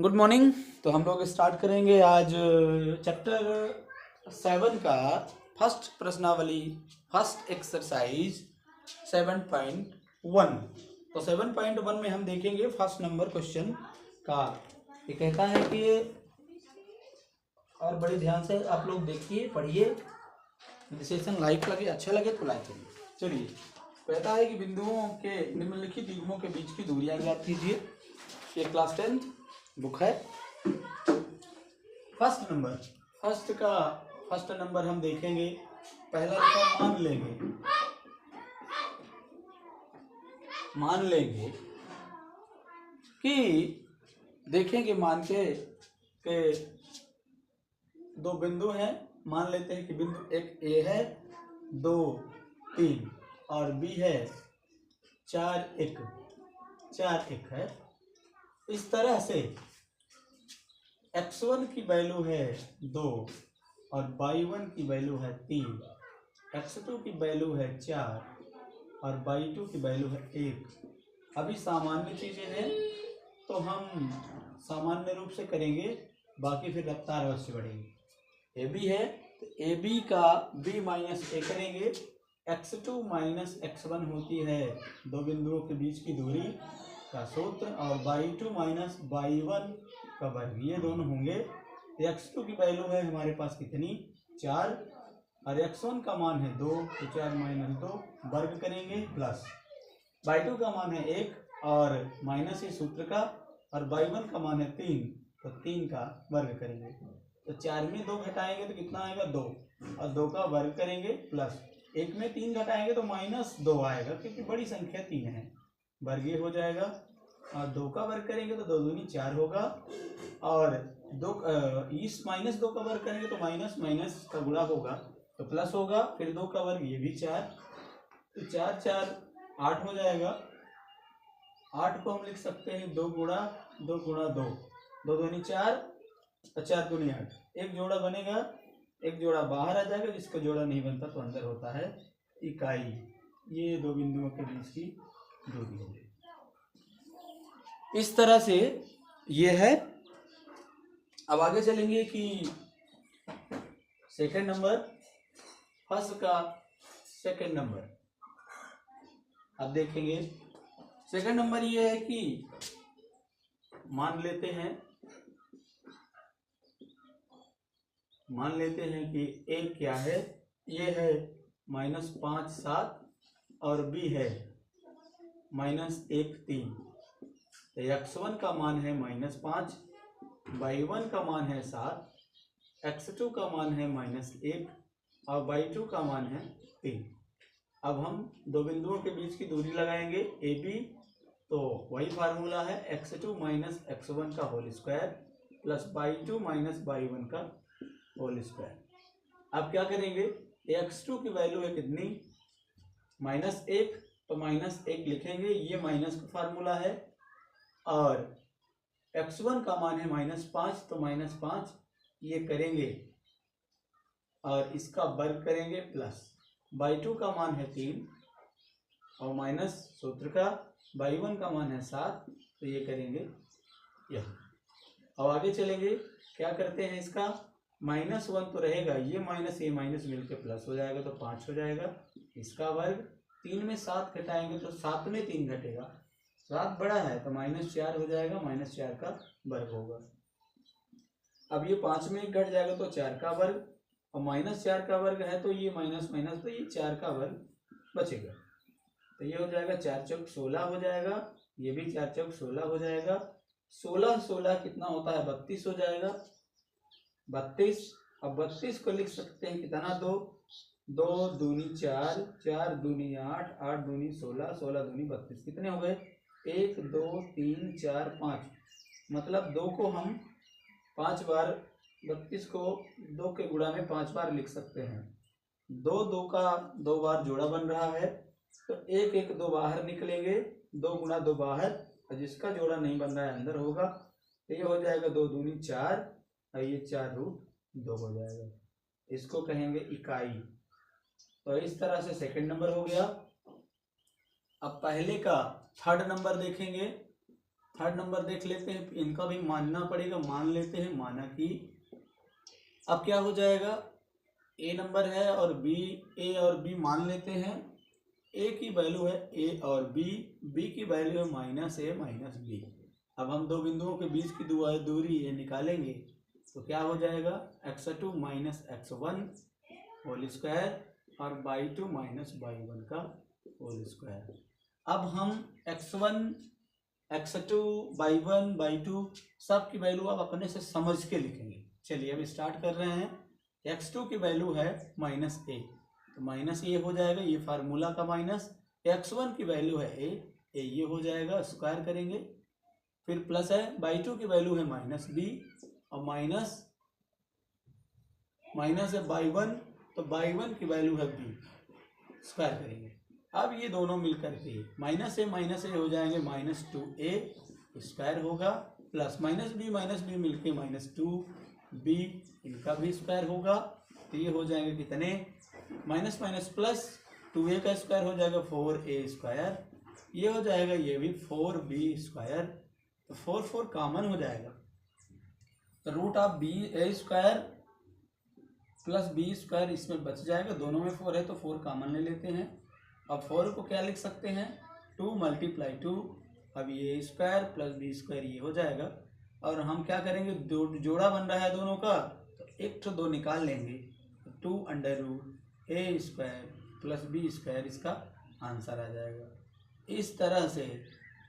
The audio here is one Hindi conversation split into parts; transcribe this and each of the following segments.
Good morning. तो हम लोग स्टार्ट करेंगे आज चैप्टर 7 का फर्स्ट प्रश्नावली, फर्स्ट एक्सरसाइज 7.1। तो 7.1 में हम देखेंगे फर्स्ट नंबर क्वेश्चन का। ये कहता है कि, और बड़े ध्यान से आप लोग देखिए, पढ़िए, सेशन लाइक लगे, अच्छा लगे तो लाइक करिए। चलिए, कहता है कि बिंदुओं के निम्नलिखित युग्मों के बीच की दूरियां ज्ञात कीजिए। ये क्लास 10 बुक है। फर्स्ट नंबर हम देखेंगे। पहला लिखा मान लेंगे कि देखेंगे, मान के दो बिंदु हैं। मान लेते हैं कि बिंदु एक ए है 2, 3 और बी है 4, 1 है। इस तरह से x1 की वैल्यू है 2 और y1 की वैल्यू है 3, x2 की वैल्यू है 4 और y2 की वैल्यू है 1। अभी सामान्य चीजें हैं तो हम सामान्य रूप से करेंगे, बाकी फिर रफ्तार अवश्य बढ़ेगी। ए बी है तो ए बी का b माइनस ए करेंगे। x2 माइनस x1 होती है दो बिंदुओं के बीच की दूरी का सूत्र, और y2 माइनस y1 का वर्ग, ये दोनों होंगे। x2 की वैल्यू है हमारे पास कितनी, 4, और x1 का मान है 2, तो 4 माइनस 2 वर्ग करेंगे, प्लस y2 का मान है 1 और माइनस इस सूत्र का, और y1 का मान है 3, तो 3 का वर्ग करेंगे। तो 4 में 2 घटाएंगे तो कितना आएगा, 2, और 2 का वर्ग करेंगे, प्लस 1 में 3 घटाएंगे तो माइनस 2 आएगा, क्योंकि बड़ी संख्या 3 है, वर्ग ये हो जाएगा। और 2 का वर्ग करेंगे तो 2 दूनी 4 होगा, और 2 इस माइनस 2 का वर्ग करेंगे तो माइनस माइनस का गुणा होगा तो प्लस होगा, फिर 2 का वर्ग, ये भी 4, तो 4 4 8 हो जाएगा। 8 को हम लिख सकते हैं 2 गुणा 2 गुणा 2, 2 दूनी 4 और 4 दूनी 8। एक जोड़ा बनेगा, एक जोड़ा बाहर आ जाएगा, जिसका जोड़ा नहीं बनता तो अंदर होता है इकाई। ये दो बिंदुओं के बीच की दूरी होगी। इस तरह से ये है। अब आगे चलेंगे कि सेकंड नंबर, फर्स्ट का सेकंड नंबर अब देखेंगे। सेकंड नंबर ये है कि मान लेते हैं कि ए क्या है, ये है -5 7 और बी है -1 3। तो x1 का मान है -5, y1 का मान है 7, x2 का मान है -1 और y2 का मान है 3। अब हम दो बिंदुओं के बीच की दूरी लगाएंगे ए बी, तो वही फार्मूला है x2 माइनस x1 का whole square plus y2 minus y1 का होल स्क्वायर। अब क्या करेंगे, x2 की वैल्यू है कितनी, -1, तो -1 लिखेंगे, ये माइनस का फार्मूला है, और x1 का मान है -5, तो -5 ये करेंगे और इसका वर्ग करेंगे, प्लस y2 का मान है 3 और माइनस सूत्र का, y1 का मान है 7, तो ये करेंगे यह। अब आगे चलेंगे, क्या करते हैं, इसका -1 तो रहेगा, ये माइनस मिलकर प्लस हो जाएगा तो 5 हो जाएगा, इसका वर्ग। 3 में 7 घटाएंगे तो 7 में 3 घटेगा, 7 बड़ा है तो -4 हो जाएगा, -4 का वर्ग होगा। अब ये 5 में 1 घट जाएगा तो 4 का वर्ग, और -4 का वर्ग है तो ये माइनस माइनस, तो ये 4 का वर्ग बचेगा, तो ये हो जाएगा 4 चौक 16 हो जाएगा, ये भी 4 चौक 16 हो जाएगा। 16 16 कितना होता है, 32 हो जाएगा, 32। अब 32 को लिख सकते हैं कितना, 2 2 दूनी 4, 4 दूनी 8, 8 दूनी 16, 16 दूनी 32, कितने हो गए, 1 2 3 4 5। मतलब 2 को हम 5 बार, 32 को 2 के गुणा में 5 बार लिख सकते हैं। 2 2 का 2 बार जोड़ा बन रहा है, तो 1 1 2 बाहर निकलेंगे, 2 गुणा 2 बाहर, और जिसका जोड़ा नहीं बन रहा है अंदर होगा, तो ये हो जाएगा 2 दूनी 4 और ये 4 रूट 2 हो जाएगा, इसको कहेंगे इकाई। तो इस तरह से सेकंड नंबर हो गया। अब पहले का थर्ड नंबर देखेंगे। थर्ड नंबर देख लेते हैं, इनका भी मानना पड़ेगा। मान लेते हैं, माना कि अब क्या हो जाएगा, ए नंबर है और बी, ए और बी मान लेते हैं। ए की वैल्यू है ए और बी, बी की वैल्यू है माइनस ए माइनस बी। अब हम दो बिंदुओं के बीच की दूरी ये निकालेंगे तो क्या हो जाएगा, x2 minus x1 whole square और y2 माइनस y1 का होल स्क्वायर। अब हम x1 x2 y1 y2 सब की वैल्यू आप अपने से समझ के लिखेंगे। चलिए अब स्टार्ट कर रहे हैं। x2 की वैल्यू है माइनस ए, तो माइनस ए हो जाएगा, ये फार्मूला का माइनस। x1 की वैल्यू है ए, ये हो जाएगा, स्क्वायर करेंगे। फिर प्लस है y2 की वैल्यू है माइनस बी और माइनस है y1, तो y1 की वैल्यू है बी, स्क्वायर करेंगे। अब ये दोनों मिलकर के माइनस ए हो जाएंगे माइनस 2a स्क्वायर होगा, प्लस माइनस बी मिलके माइनस 2b, इनका भी स्क्वायर होगा। तो ये हो जाएंगे कितने, माइनस माइनस प्लस 2a का स्क्वायर हो जाएगा 4a स्क्वायर, ये हो जाएगा ये भी 4b स्क्वायर, तो 4 कॉमन हो जाएगा। तो root of B A square plus B square इसमें बच जाएगा, दोनों में 4 है तो 4 कॉमन ले लेते हैं। अब 4 को क्या लिख सकते हैं, 2 × 2, अब ये स्क्वायर प्लस बी स्क्वायर ये हो जाएगा। और हम क्या करेंगे, जोड़ा बन रहा है दोनों का, तो एक तो 2 निकाल लेंगे, तो 2√a square plus B square इसका आंसर आ जाएगा। इस तरह से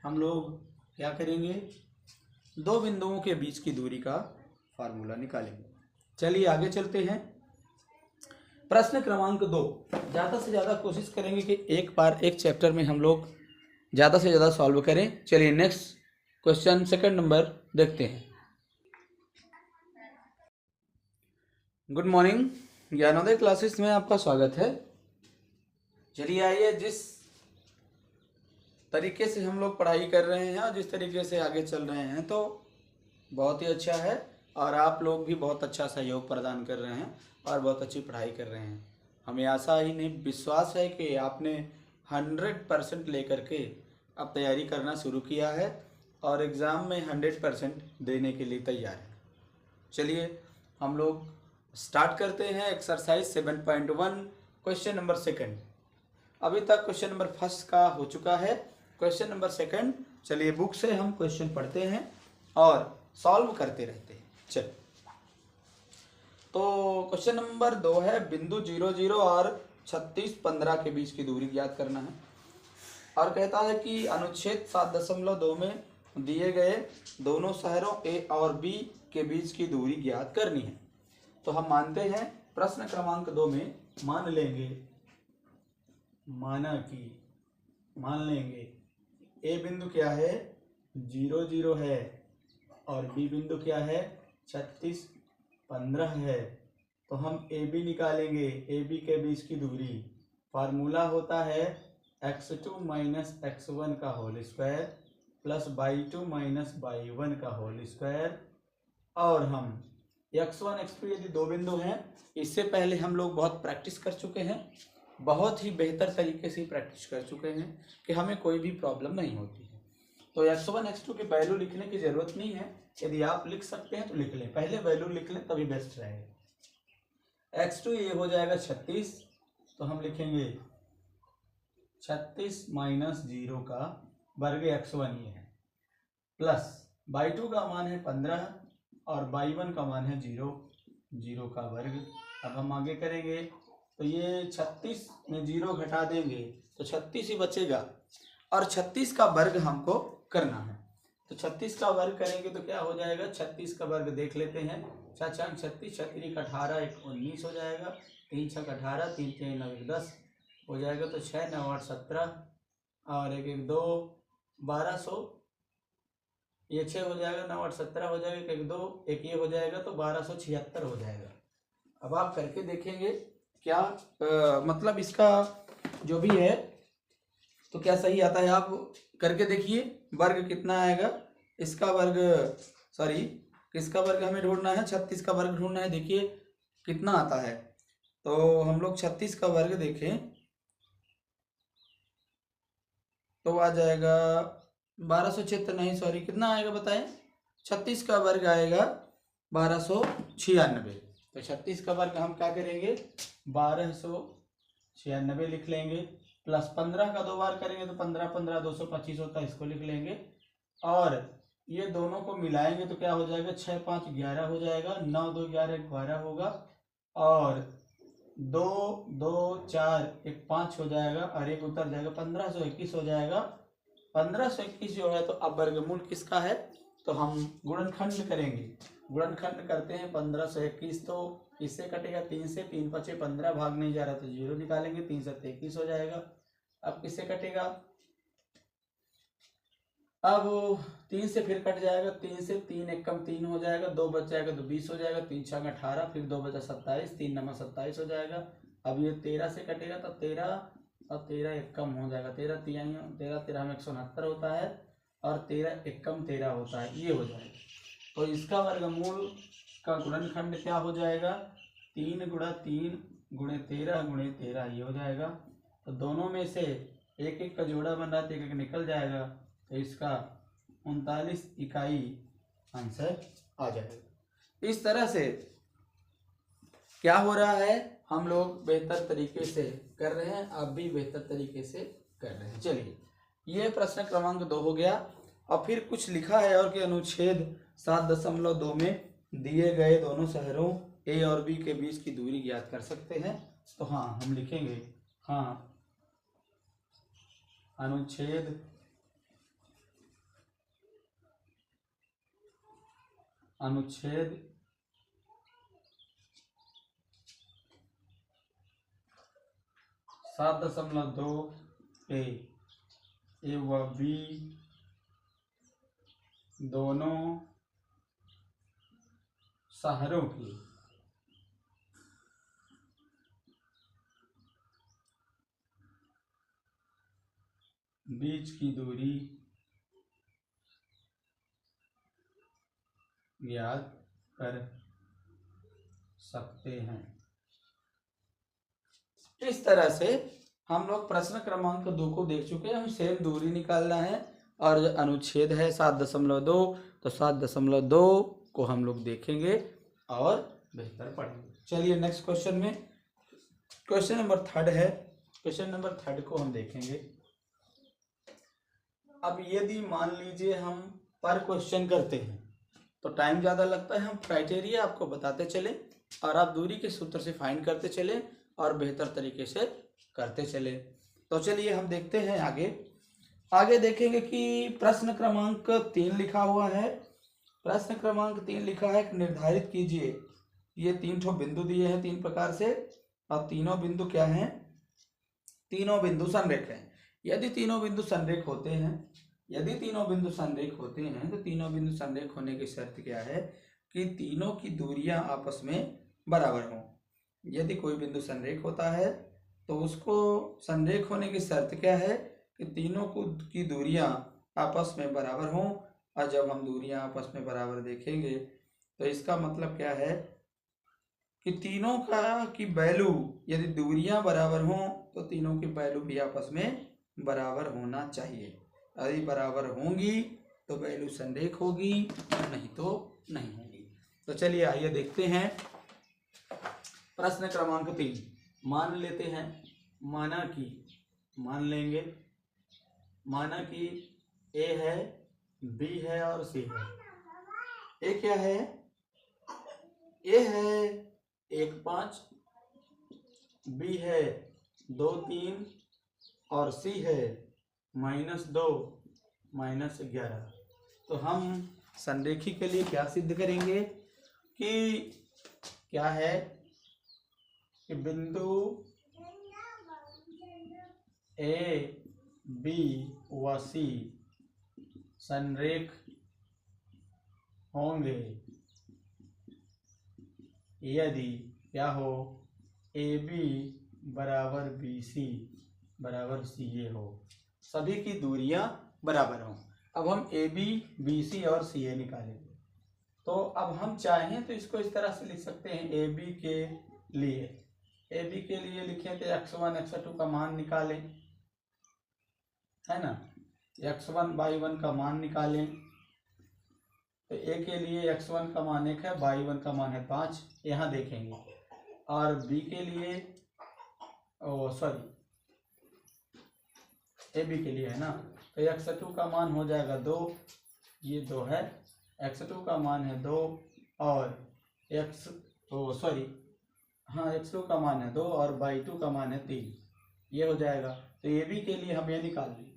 हम लोग क्या करेंगे, दो बिंदुओं के बीच की दूरी का फार्मूला निकालेंगे। चलिए आगे चलते हैं। प्रश्न क्रमांक 2, ज़्यादा से ज़्यादा कोशिश करेंगे कि एक बार एक चैप्टर में हम लोग ज़्यादा से ज़्यादा सॉल्व करें। चलिए नेक्स्ट क्वेश्चन, सेकंड नंबर देखते हैं। गुड मॉर्निंग, ज्ञानोदय क्लासेस में आपका स्वागत है। चलिए आइए, जिस तरीके से हम लोग पढ़ाई कर रहे हैं और जिस तरीके से आगे चल रहे हैं तो बहुत ही अच्छा है, और आप लोग भी बहुत अच्छा सहयोग प्रदान कर रहे हैं और बहुत अच्छी पढ़ाई कर रहे हैं। हमें आशा ही नहीं, विश्वास है कि आपने 100% लेकर के अब तैयारी करना शुरू किया है और एग्ज़ाम में 100% देने के लिए तैयार है। चलिए हम लोग स्टार्ट करते हैं। Exercise 7.1 question number second. अभी तक क्वेश्चन नंबर फर्स्ट का हो चुका है, क्वेश्चन नंबर सेकंड। चलिए बुक से हम क्वेश्चन पढ़ते हैं और सॉल्व करते रहते हैं। चलिए, तो क्वेश्चन नंबर 2 है, बिंदु 0, 0 और 36, 15 के बीच की दूरी ज्ञात करना है। और कहता है कि अनुच्छेद 7.2 में दिए गए दोनों शहरों ए और बी के बीच की दूरी ज्ञात करनी है। तो हम मानते हैं, प्रश्न क्रमांक 2 में मान लेंगे, मान लेंगे ए बिंदु क्या है, 0, 0 है और बी बिंदु क्या है, 36, 15 है। तो हम ए बी निकालेंगे, ए बी के बीच की दूरी, फार्मूला होता है x2 माइनस x1 का whole square plus y2 minus y1 का होल स्क्वायर। और हम x1 x2 यदि दो बिंदु हैं, इससे पहले हम लोग बहुत प्रैक्टिस कर चुके हैं, बहुत ही बेहतर तरीके से प्रैक्टिस कर चुके हैं कि हमें कोई भी प्रॉब्लम नहीं होती है। तो x1 x2 की वैल्यू लिखने की ज़रूरत नहीं है, यदि आप लिख सकते हैं तो लिख लें, पहले वैल्यू लिख लें तभी बेस्ट रहेगा। x2 ये हो जाएगा 36, तो हम लिखेंगे 36 माइनस 0 का वर्ग x1 ये है, प्लस y2 का मान है 15 और y1 का मान है 0, 0 का वर्ग। अब हम आगे करेंगे तो ये 36 में 0 घटा देंगे तो 36 ही बचेगा और 36 का वर्ग हमको करना है। तो 36 का वर्ग करेंगे तो क्या हो जाएगा, 36 का वर्ग देख लेते हैं। 4 4 36, 36 का 18, 1 19 हो जाएगा, 3 6 18, 3 3 9 1 10 हो जाएगा, तो 6 9 8 17 और 1 1 2 1200, ये 6 हो जाएगा, 9 8 17 हो जाएगा, 1 2 1 ये हो जाएगा, तो 1276 हो जाएगा। अब आप करके देखेंगे क्या मतलब इसका जो भी है तो क्या सही आता है, आप करके देखिए। वर्ग कितना आएगा, इसका वर्ग, सॉरी किसका वर्ग हमें ढूंढना है, 36 का वर्ग ढूंढना है। देखिए कितना आता है, तो हम लोग 36 का वर्ग देखें तो आ जाएगा 1276 नहीं सॉरी, कितना आएगा बताएं? 36 का वर्ग आएगा 1296। तो 36 का वर्ग हम क्या करेंगे 1296 लिख लेंगे, प्लस 15 का 2 बार करेंगे तो 15 15 225 होता है, इसको लिख लेंगे। और ये दोनों को मिलाएंगे तो क्या हो जाएगा 6 5 11 हो जाएगा, 9 2 11 12 होगा, और 2 2 4 1 5 हो जाएगा, और एक उतर जाएगा 1521 हो जाएगा। 1521 जो है तो अब वर्गमूल किसका है, तो हम गुणनखंड करेंगे। गुणनखंड करते हैं 1521, तो इससे कटेगा 3 से, 3 5 15 भाग नहीं जा रहा तो 0 निकालेंगे, 3 7 21 हो जाएगा। अब किससे कटेगा, अब 3 से फिर कट जाएगा, 3 से 3 1 कम 3 हो जाएगा, 2 बच जाएगा तो 20 हो जाएगा, 3 6 18, फिर 2 बचा 27, 3 9 27 हो जाएगा। अब ये 13 से कटेगा तो 13 और 13 एक कम हो जाएगा, 13 13 में 169 होता है, और 13 एक कम 13 होता है, ये हो जाएगा। तो इसका वर्गमूल का गुणनखंड क्या हो जाएगा 3 गुणा 3 गुणे 13 गुणे 13, ये हो जाएगा। तो दोनों में से एक एक का जोड़ा बन रहा है तो एक एक निकल जाएगा, तो इसका 39 इकाई आंसर आ जाएगा। इस तरह से क्या हो रहा है, हम लोग बेहतर तरीके से कर रहे हैं, आप भी बेहतर तरीके से कर रहे हैं। चलिए, ये प्रश्न क्रमांक 2 हो गया। और फिर कुछ लिखा है और कि अनुच्छेद 7.2 में दिए गए दोनों शहरों ए और बी के बीच की दूरी ज्ञात कर सकते हैं। तो हाँ, हम लिखेंगे हाँ, अनुच्छेद 7.2 ए व बी दोनों शहरों की बीच की दूरी ज्ञात कर सकते हैं। इस तरह से हम लोग प्रश्न क्रमांक 2 को देख चुके हैं। हम सेम दूरी निकालना है, और अनुच्छेद है 7.2, तो 7.2 को हम लोग देखेंगे और बेहतर पढ़ेंगे। चलिए नेक्स्ट क्वेश्चन में, क्वेश्चन नंबर 3 है। क्वेश्चन नंबर 3 को हम देखेंगे। अब यदि मान लीजिए हम पर क्वेश्चन करते हैं तो टाइम ज़्यादा लगता है, हम क्राइटेरिया आपको बताते चले और आप दूरी के सूत्र से फाइंड करते चले और बेहतर तरीके से करते चले। तो चलिए हम देखते हैं आगे देखेंगे कि प्रश्न क्रमांक 3 लिखा हुआ है। प्रश्न क्रमांक 3 लिखा है कि निर्धारित कीजिए, ये 3 ठो बिंदु दिए हैं 3 प्रकार से, और तीनों बिंदु क्या हैं, तीनों बिंदु संरेख हैं। यदि तीनों बिंदु संरेख होते हैं, यदि तीनों बिंदु संरेख होते हैं तो तीनों बिंदु संरेख होने की शर्त क्या है कि तीनों की दूरियां आपस में बराबर हों। यदि कोई बिंदु संरेख होता है तो उसको संरेख होने की शर्त क्या है कि तीनों की दूरियां आपस में बराबर हों। और जब हम दूरियां आपस में बराबर देखेंगे तो इसका मतलब क्या है कि तीनों की वैल्यू, यदि दूरियां बराबर हों तो तीनों की वैल्यू भी आपस में बराबर होना चाहिए। यदि बराबर होंगी तो वैल्यू संरेख होगी, नहीं तो नहीं होगी। तो चलिए आइए देखते हैं प्रश्न क्रमांक 3। मान लेते हैं, मान लेंगे, माना कि ए है, बी है और सी है। ए क्या है, ए है 1 5, बी है 2 3 और सी है -2 -11। तो हम संरेखी के लिए क्या सिद्ध करेंगे कि क्या है कि बिंदु ए बी व सी संरेख होंगे यदि क्या हो, ए बी बराबर बी सी बराबर सी ए हो, सभी की दूरियां बराबर हों। अब हम ए बी बी सी और सी ए निकालेंगे। तो अब हम चाहें तो इसको इस तरह से लिख सकते हैं, ए बी के लिए लिखें तो x1 x2 का मान निकालें, है ना। x1 y1 का मान निकालें। तो a के लिए x1 का मान 1 है, y1 का मान है 5, यहाँ देखेंगे। और b के लिए ए बी के लिए है ना, तो x2 का मान हो जाएगा 2, ये 2 है, x2 का मान है 2 और x2 का मान है 2 और y2 का मान है 3, ये हो जाएगा। तो ए बी के लिए हम ये निकाल लें।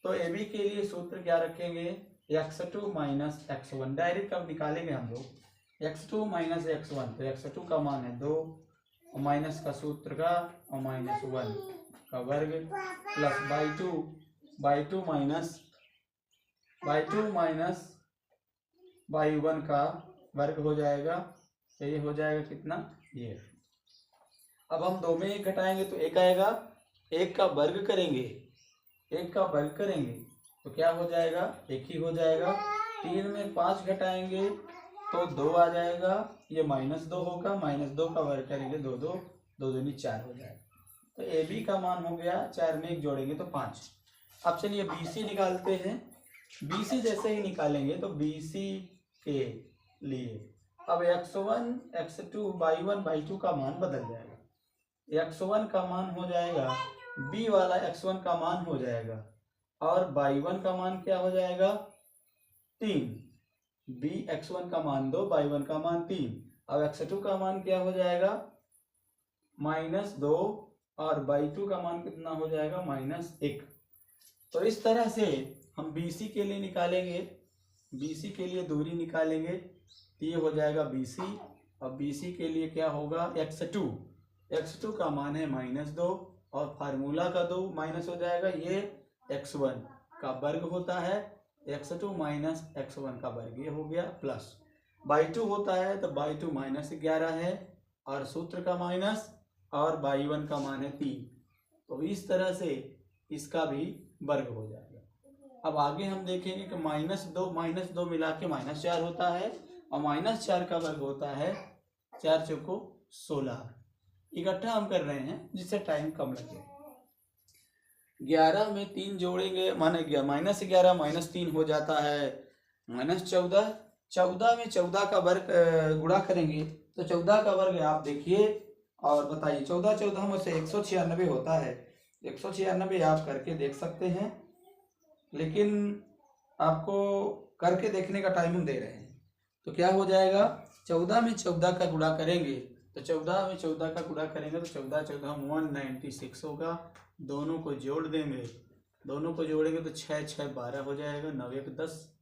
तो ए बी के लिए सूत्र क्या रखेंगे, x2 माइनस x1, डायरेक्ट कब निकालेंगे हम लोग, x2 माइनस x1, तो x2 का मान है 2 और माइनस का सूत्र का और माइनस 1 का वर्ग प्लस y2 माइनस y1 का वर्ग हो जाएगा। तो ये हो जाएगा कितना, ये। अब हम 2 में 1 घटाएंगे तो 1 आएगा, 1 का वर्ग करेंगे, 1 का वर्ग करेंगे तो क्या हो जाएगा, 1 ही हो जाएगा। 3 में 5 घटाएंगे तो 2 आ जाएगा, ये -2 होगा, -2 का वर्ग करेंगे 2 दूनी 4 हो जाएगा। तो ए बी का मान हो गया, 4 में 1 जोड़ेंगे तो 5। अब चलिए बी सी निकालते हैं। बी सी जैसे ही निकालेंगे तो बी सी के लिए अब x1 x2 y1 y2 का मान बदल जाएगा। x1 का मान हो जाएगा, b वाला x1 का मान हो जाएगा और y1 का मान क्या हो जाएगा, 3। b x1 का मान 2, y1 का मान 3। अब x2 का मान क्या हो जाएगा, -2 और y2 का मान कितना हो जाएगा, -1। तो इस तरह से हम BC के लिए निकालेंगे, BC के लिए दूरी निकालेंगे तो ये हो जाएगा BC। और BC के लिए क्या होगा, x2 का मान है -2 और फार्मूला का 2 माइनस हो जाएगा, ये x1 का वर्ग होता है, x2 माइनस x1 का वर्ग, ये हो गया प्लस y2 होता है तो y2 -11 है और सूत्र का माइनस और y1 का मान है 3। तो इस तरह से इसका भी वर्ग हो जाएगा। अब आगे हम देखेंगे कि -2 मिला के -4 होता है और -4 का वर्ग होता है 4 चौको 16। इकट्ठा हम कर रहे हैं जिससे टाइम कम लगे। 11 में 3 जोड़ेंगे माने -11 -3 हो जाता है -14। 14 में 14 का वर्ग गुणा करेंगे तो 14 का वर्ग आप देखिए और बताइए। 14 में से 196 होता है, 196 आप करके देख सकते हैं, लेकिन आपको करके देखने का टाइम हम दे रहे हैं। तो क्या हो जाएगा, 14 में 14 का गुणा करेंगे तो 14 में 14 का गुणा करेंगे तो 14 14 196 होगा। दोनों को जोड़ देंगे, दोनों को जोड़ेंगे तो 6 6 12 हो जाएगा, 9 1 10,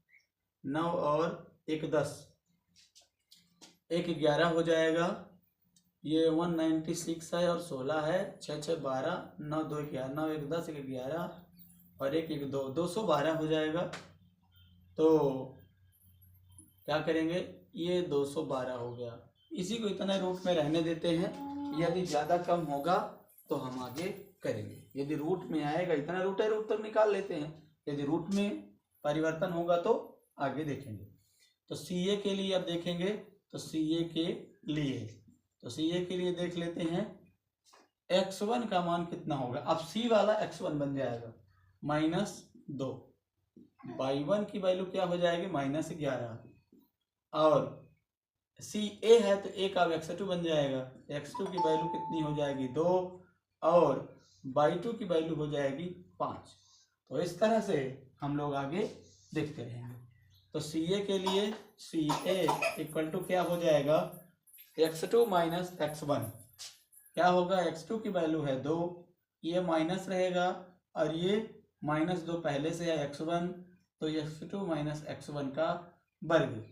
9 और 1 10, 1 11 हो जाएगा। ये 196 है और 16 है, 6 6 12, 9 2 11, 9 1 10, 1 11 और 1 1 2, 212 हो जाएगा। तो क्या करेंगे, ये 212 हो गया। इसी को इतना रूट में रहने देते हैं, यदि ज़्यादा कम होगा तो हम आगे करेंगे। यदि रूट में आएगा, इतना रूट है, रूट तक निकाल लेते हैं, यदि रूट में परिवर्तन होगा तो आगे देखेंगे। तो CA के लिए अब देखेंगे, तो CA के लिए देख लेते हैं x1 का मान कितना होगा। अब C वाला x1 बन जाएगा -2, y1 की वैल्यू क्या हो जाएगी, -11 और CA है तो a का x2 बन जाएगा, x2 की वैल्यू कितनी हो जाएगी 2 और y2 की वैल्यू हो जाएगी 5। तो इस तरह से हम लोग आगे देखते रहेंगे। तो CA के लिए CA इक्वल टू क्या हो जाएगा, x2 माइनस x1, क्या होगा, x2 की वैल्यू है 2, ये माइनस रहेगा और ये -2 पहले से है x1, तो x2 माइनस x1 का वर्ग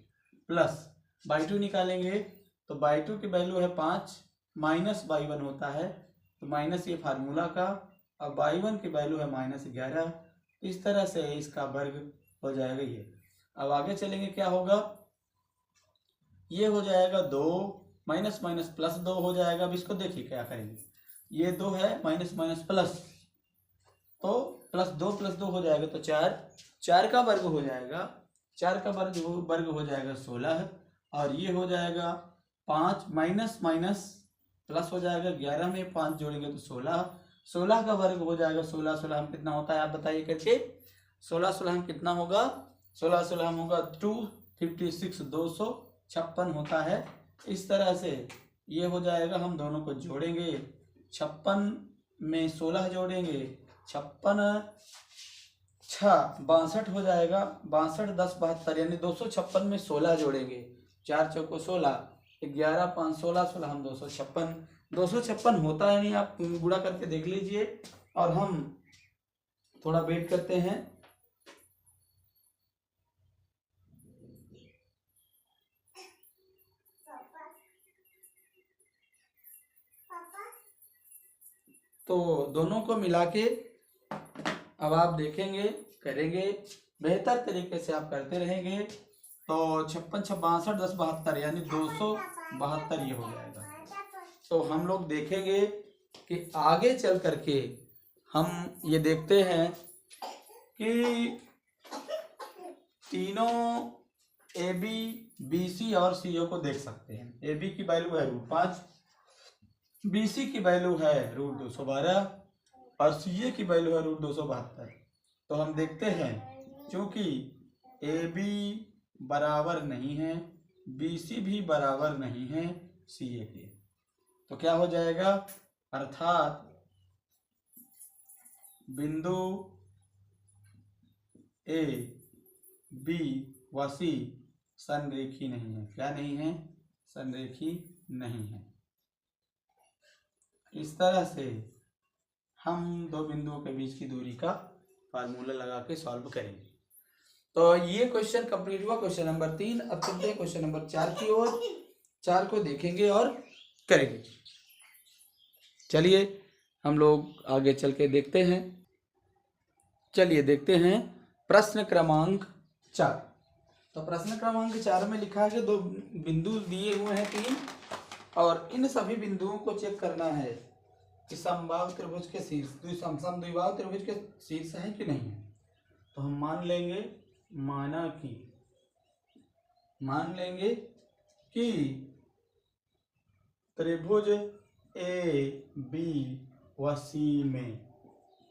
प्लस y2 निकालेंगे तो y2 की वैल्यू है 5 माइनस y1 होता है तो माइनस ये फार्मूला का, अब y1 की वैल्यू है -11। इस तरह से इसका वर्ग हो जाएगा ये। अब आगे चलेंगे, क्या होगा, ये हो जाएगा 2 माइनस माइनस प्लस 2 हो जाएगा। अब इसको देखिए क्या करेंगे, ये 2 है माइनस माइनस प्लस, तो +2 + 2 हो जाएगा तो 4 का वर्ग हो जाएगा, 4 का वर्ग हो जाएगा 16 और ये हो जाएगा 5 माइनस माइनस प्लस हो जाएगा, 11 में 5 जोड़ेंगे तो 16 16 का वर्ग हो जाएगा। 16 16 हम कितना होता है आप बताइए करके। 16 16 हम कितना होगा, 16 16 हम होगा 256, 256 होता है। इस तरह से ये हो जाएगा, हम दोनों को जोड़ेंगे, 56 में 16 जोड़ेंगे, 56 6 62 हो जाएगा, 62 10 72 यानी 256 में 16 जोड़ेंगे, 4 चौको 16, 11 5 16 16 हम 256 होता है नहीं, आप गुणा करके देख लीजिए। और हम थोड़ा वेट करते हैं। तो दोनों को मिला के अब आप देखेंगे, करेंगे बेहतर तरीके से आप करते रहेंगे तो 56 6 62 10 72 यानी 272 ये हो जाएगा। तो हम लोग देखेंगे कि आगे चल करके हम ये देखते हैं कि तीनों ए बी बी सी और सी ओ को देख सकते हैं। ए बी की वैल्यू है √5, बी सी की वैल्यू है √212 और सी ए की वैल्यू है √272। तो हम देखते हैं क्योंकि ए बी बराबर नहीं है, बी सी भी बराबर नहीं है सी ए के, तो क्या हो जाएगा, अर्थात बिंदु ए बी व सी संरेखी नहीं है। क्या नहीं है, संरेखी नहीं है। इस तरह से हम दो बिंदुओं के बीच की दूरी का फार्मूला लगा के सॉल्व करेंगे। तो ये क्वेश्चन कंप्लीट हुआ, क्वेश्चन नंबर 3। अब चलते हैं क्वेश्चन नंबर 4 की ओर। 4 को देखेंगे और करेंगे। चलिए हम लोग आगे चल के देखते हैं। चलिए देखते हैं प्रश्न क्रमांक 4। तो प्रश्न क्रमांक 4 में लिखा है कि दो बिंदु दिए हुए हैं 3 और इन सभी बिंदुओं को चेक करना है कि समबाहु त्रिभुज के शीर्ष समद्विबाहु त्रिभुज के शीर्ष है कि नहीं है। तो हम मान लेंगे कि त्रिभुज ए बी व सी में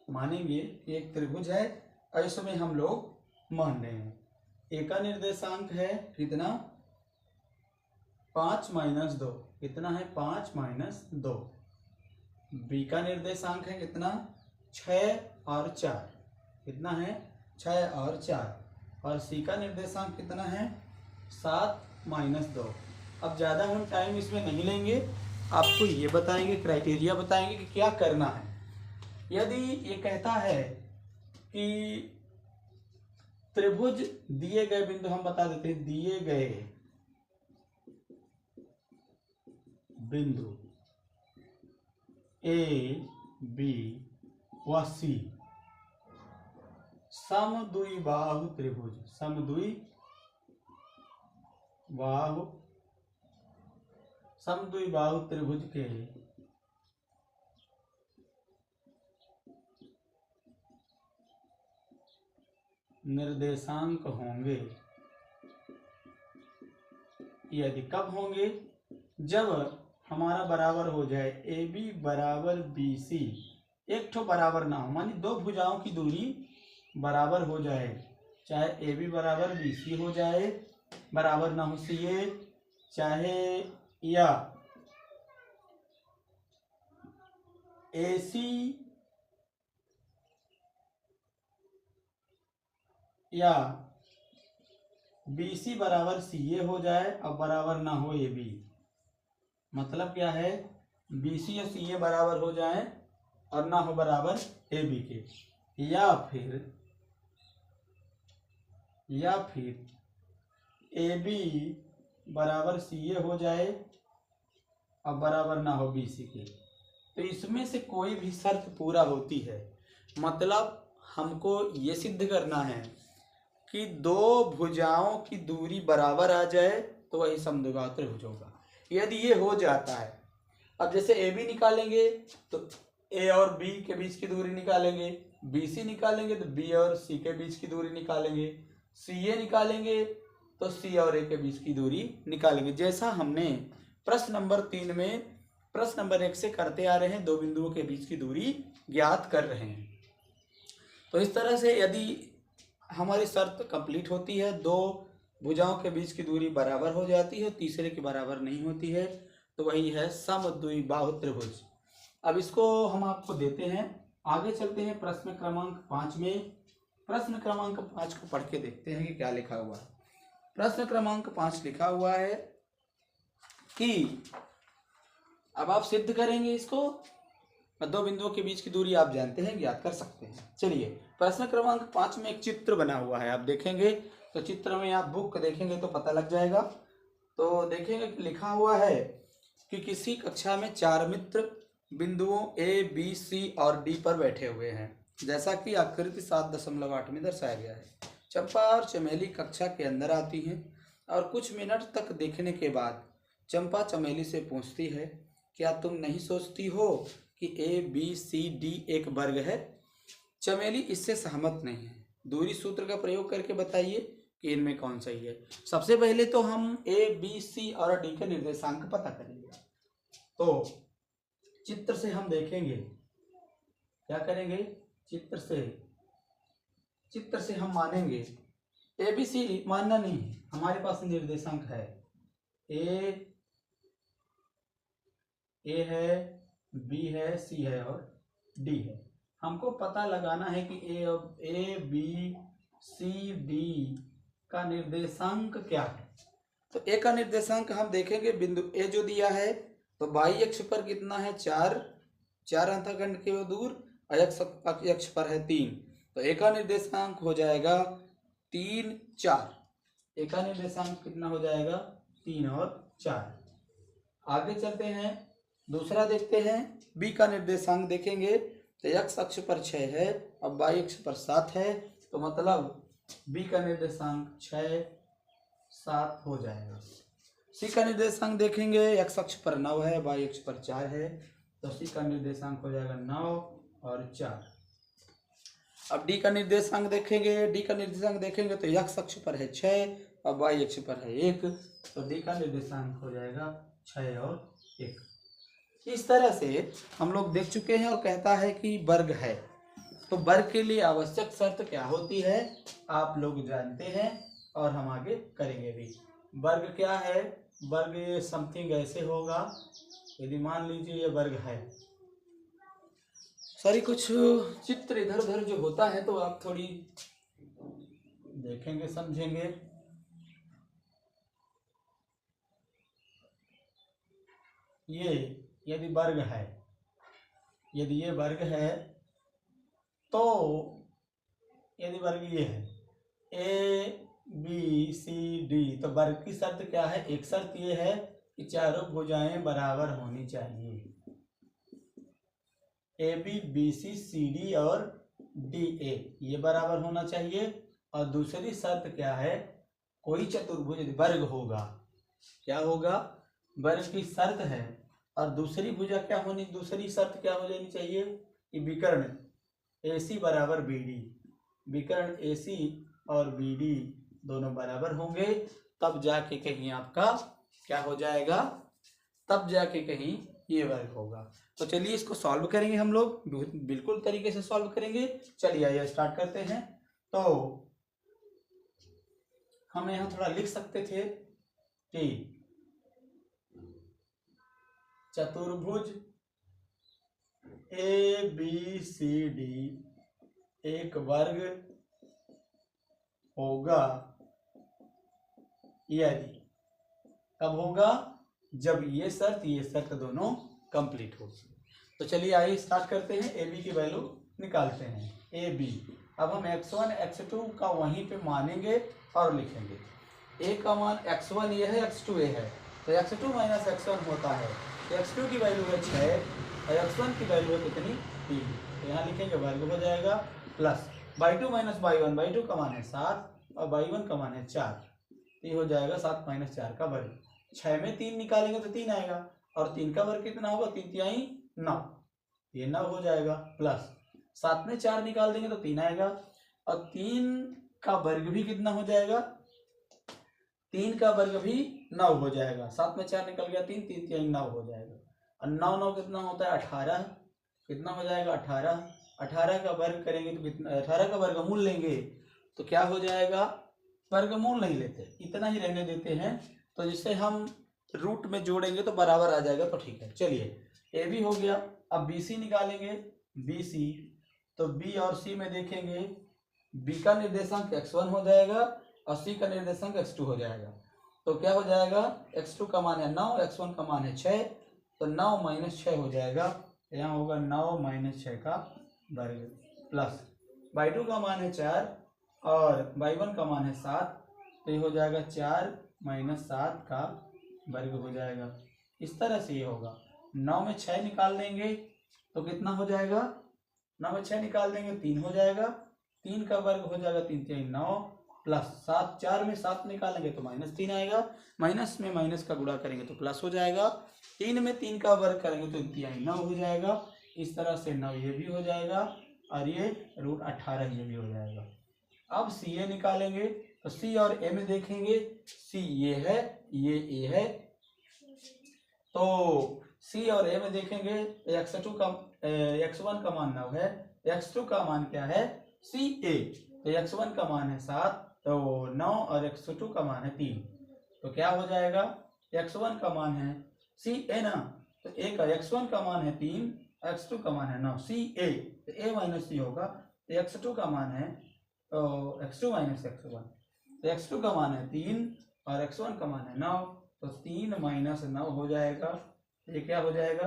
मानेंगे कि एक त्रिभुज है और इसमें हम लोग मान रहे हैं ए का निर्देशांक है कितना, 5 - 2, कितना है 5 - 2। बी का निर्देशांक है कितना, 6 और 4, कितना है 6 और 4। और सी का निर्देशांक कितना है 7 - 2। अब ज़्यादा हम टाइम इसमें नहीं लेंगे, आपको ये बताएंगे, क्राइटेरिया बताएंगे कि क्या करना है। यदि ये कहता है कि त्रिभुज दिए गए बिंदु, हम बता देते हैं दिए गए बिंदु ए बी व सी समद्विबाहु त्रिभुज, समद्विबाहु त्रिभुज के निर्देशांक होंगे। यदि कब होंगे, जब हमारा बराबर हो जाए ए बी बराबर बी सी, एक ठो बराबर ना हो, मानी दो भुजाओं की दूरी बराबर हो जाए, चाहे ए बी बराबर बी सी हो जाए, बराबर ना हो सी ए, चाहे या ए सी या बी सी बराबर सी ए हो जाए और बराबर ना हो ए बी। मतलब क्या है, बी सी या सी ए बराबर हो जाए और ना हो बराबर ए बी के, या फिर ए बी बराबर सी ए हो जाए और बराबर ना हो बी सी के। तो इसमें से कोई भी शर्त पूरा होती है। मतलब हमको ये सिद्ध करना है कि दो भुजाओं की दूरी बराबर आ जाए तो वही समद्विबाहु त्रिभुज होगा। यदि ये हो जाता है, अब जैसे ए बी निकालेंगे तो ए और बी के बीच की दूरी निकालेंगे, बी सी निकालेंगे तो बी और सी के बीच की दूरी निकालेंगे, सी ए निकालेंगे तो सी और ए के बीच की दूरी निकालेंगे। जैसा हमने प्रश्न नंबर 3 में प्रश्न नंबर 1 से करते आ रहे हैं, दो बिंदुओं के बीच की दूरी ज्ञात कर रहे हैं। तो इस तरह से यदि हमारी शर्त कंप्लीट होती है, दो भुजाओं के बीच की दूरी बराबर हो जाती है, तीसरे के बराबर नहीं होती है, तो वही है समद्विबाहु त्रिभुज। अब इसको हम आपको देते हैं, आगे चलते हैं प्रश्न क्रमांक 5 में। प्रश्न क्रमांक 5 को पढ़ के देखते हैं कि क्या लिखा हुआ है। प्रश्न क्रमांक 5 लिखा हुआ है कि अब आप सिद्ध करेंगे इसको, दो बिंदुओं के बीच की दूरी आप जानते हैं, ज्ञात कर सकते हैं। चलिए, प्रश्न क्रमांक 5 में एक चित्र बना हुआ है, आप देखेंगे तो चित्र में आप बुक देखेंगे तो पता लग जाएगा। तो देखेंगे कि लिखा हुआ है कि किसी कक्षा में 4 मित्र बिंदुओं ए, बी, सी और डी पर बैठे हुए हैं, जैसा कि आकृति 7.8 में दर्शाया गया है। चंपा और चमेली कक्षा के अंदर आती हैं और कुछ मिनट तक देखने के बाद चंपा चमेली से पूछती है, क्या तुम नहीं सोचती हो कि ए, बी, सी, डी एक वर्ग है? चमेली इससे सहमत नहीं है। दूरी सूत्र का प्रयोग करके बताइए कि इनमें कौन सही है। सबसे पहले तो हम ए, बी, सी और डी के निर्देशांक पता करेंगे। तो चित्र से हम देखेंगे, क्या करेंगे, चित्र से हम मानेंगे। ए, बी, सी मानना नहीं, हमारे पास निर्देशांक है, ए है, बी है, सी है और डी है। हमको पता लगाना है कि ए, बी, सी, डी का निर्देशांक क्या है। तो ए का निर्देशांक हम देखेंगे, बिंदु ए जो दिया है तो वाई अक्ष पर कितना है, 4 अंतःखंड के दूर, एक्स अक्ष पर है 3, तो ए का निर्देशांक हो जाएगा 3, 4। ए का निर्देशांक कितना हो जाएगा, 3 और 4। आगे चलते हैं, दूसरा देखते हैं। बी का निर्देशांक देखेंगे तो एक्स अक्ष पर 6 है और वाई अक्ष पर 7 है, तो मतलब बी का निर्देशांक 6, 7 हो जाएगा। सी का निर्देशांक देखेंगे, एक्स अक्ष पर 9 है, वाई अक्ष पर 4 है, तो सी का निर्देशांक हो जाएगा 9 और 4। अब डी का निर्देशांक देखेंगे तो एक्स अक्ष पर है 6 और वाई अक्ष पर है 1, तो डी का निर्देशांक हो जाएगा 6 और 1। इस तरह से हम लोग देख चुके हैं और कहता है कि वर्ग है। तो वर्ग के लिए आवश्यक शर्त क्या होती है आप लोग जानते हैं और हम आगे करेंगे भी। वर्ग क्या है, वर्ग समथिंग ऐसे होगा, यदि मान लीजिए ये वर्ग है, सारी कुछ चित्र इधर उधर जो होता है तो आप थोड़ी देखेंगे समझेंगे। ये यदि वर्ग है, यदि ये वर्ग है तो यदि वर्ग ये है ए, बी, सी, डी, तो वर्ग की शर्त क्या है, एक शर्त ये है कि चारों भुजाएं बराबर होनी चाहिए, ए, बी, बी, सी, डी और डी, ए ये बराबर होना चाहिए। और दूसरी शर्त क्या है, कोई चतुर्भुज वर्ग होगा, क्या होगा, वर्ग की शर्त है। और दूसरी भुजा क्या होनी, दूसरी शर्त क्या हो जानी चाहिए कि विकर्ण AC बराबर BD, विकर्ण AC और BD दोनों बराबर होंगे, तब जाके कहीं आपका क्या हो जाएगा, तब जाके कहीं ये वर्ग होगा। तो चलिए इसको सॉल्व करेंगे हम लोग, बिल्कुल तरीके से सॉल्व करेंगे। चलिए आइए स्टार्ट करते हैं। तो हम यहाँ थोड़ा लिख सकते थे कि चतुर्भुज ABCD एक वर्ग होगा यदि, कब होगा, जब ये शर्त दोनों कंप्लीट हो। तो चलिए आइए स्टार्ट करते हैं, AB की वैल्यू निकालते हैं। AB अब हम x1 x2 का वहीं पे मानेंगे और लिखेंगे। A का मान x1 ये है, x2 ये है, तो x2 माइनस x1 होता है, तो x2 की वैल्यू है 6 और x1 की वैल्यू है कितनी, 3, तो यहाँ लिखेंगे वर्ग हो जाएगा, plus y2 minus y1, y2 का मान है 7 और y1 का मान है 4, ये हो जाएगा 7 माइनस 4 का वर्ग। 6 में 3 निकालेंगे तो 3 आएगा और 3 का वर्ग कितना होगा, 3 तिहाई 9, ये 9 हो जाएगा, प्लस 7 में 4 निकाल देंगे तो 3 आएगा और 3 का वर्ग भी कितना हो जाएगा, 3 का वर्ग भी 9 हो जाएगा, 7 में 4 निकल गया 3, 3 तिहाई 9 हो जाएगा। और 9 9 कितना होता है 18, कितना हो जाएगा 18, 18 का वर्ग करेंगे तो कितना, 18 का वर्गमूल लेंगे तो क्या हो जाएगा, वर्गमूल नहीं लेते, इतना ही रहने देते हैं, तो जिससे हम रूट में जोड़ेंगे तो बराबर आ जाएगा, तो ठीक है। चलिए ए बी हो गया, अब बी सी निकालेंगे, बी सी, तो बी और सी में देखेंगे, बी का निर्देशांक x1 हो जाएगा और सी का निर्देशांक x2 हो जाएगा, तो क्या हो जाएगा, x2 का मान है 9, x1 का मान है 6, तो 9 माइनस 6 हो जाएगा, यहाँ होगा 9 माइनस 6 का वर्ग, प्लस y2 का मान है 4 और y1 का मान है 7, तो ये हो जाएगा 4 माइनस 7 का वर्ग हो जाएगा। इस तरह से ये होगा, 9 में 6 निकाल देंगे तो कितना हो जाएगा, 9 में 6 निकाल देंगे 3 हो जाएगा, 3 का वर्ग हो जाएगा 3 3 9, प्लस 7, 4 में 7 निकालेंगे तो -3 आएगा, माइनस में माइनस का गुणा करेंगे तो प्लस हो जाएगा, 3 में 3 का वर्ग करेंगे तो 3 9 हो जाएगा। इस तरह से 9 ये भी हो जाएगा और ये √18 ये भी हो जाएगा। अब सी ए निकालेंगे, तो सी और ए में देखेंगे, सी ये है, ये ए है, तो सी और ए में देखेंगे x2 का x1 का मान 9 है, x2 का मान क्या है सी ए, तो x1 का मान है 7, तो 9 और x2 का मान है 3, तो क्या हो जाएगा, x1 का मान है सी ए ना, तो ए का x1 का मान है 3, x2 का मान है 9, सी ए, तो ए माइनस सी होगा, तो x2 का मान है तो x2 माइनस x1, तो x2 का मान है 3 और x1 का मान है 9, तो 3 माइनस 9 हो जाएगा, ये क्या हो जाएगा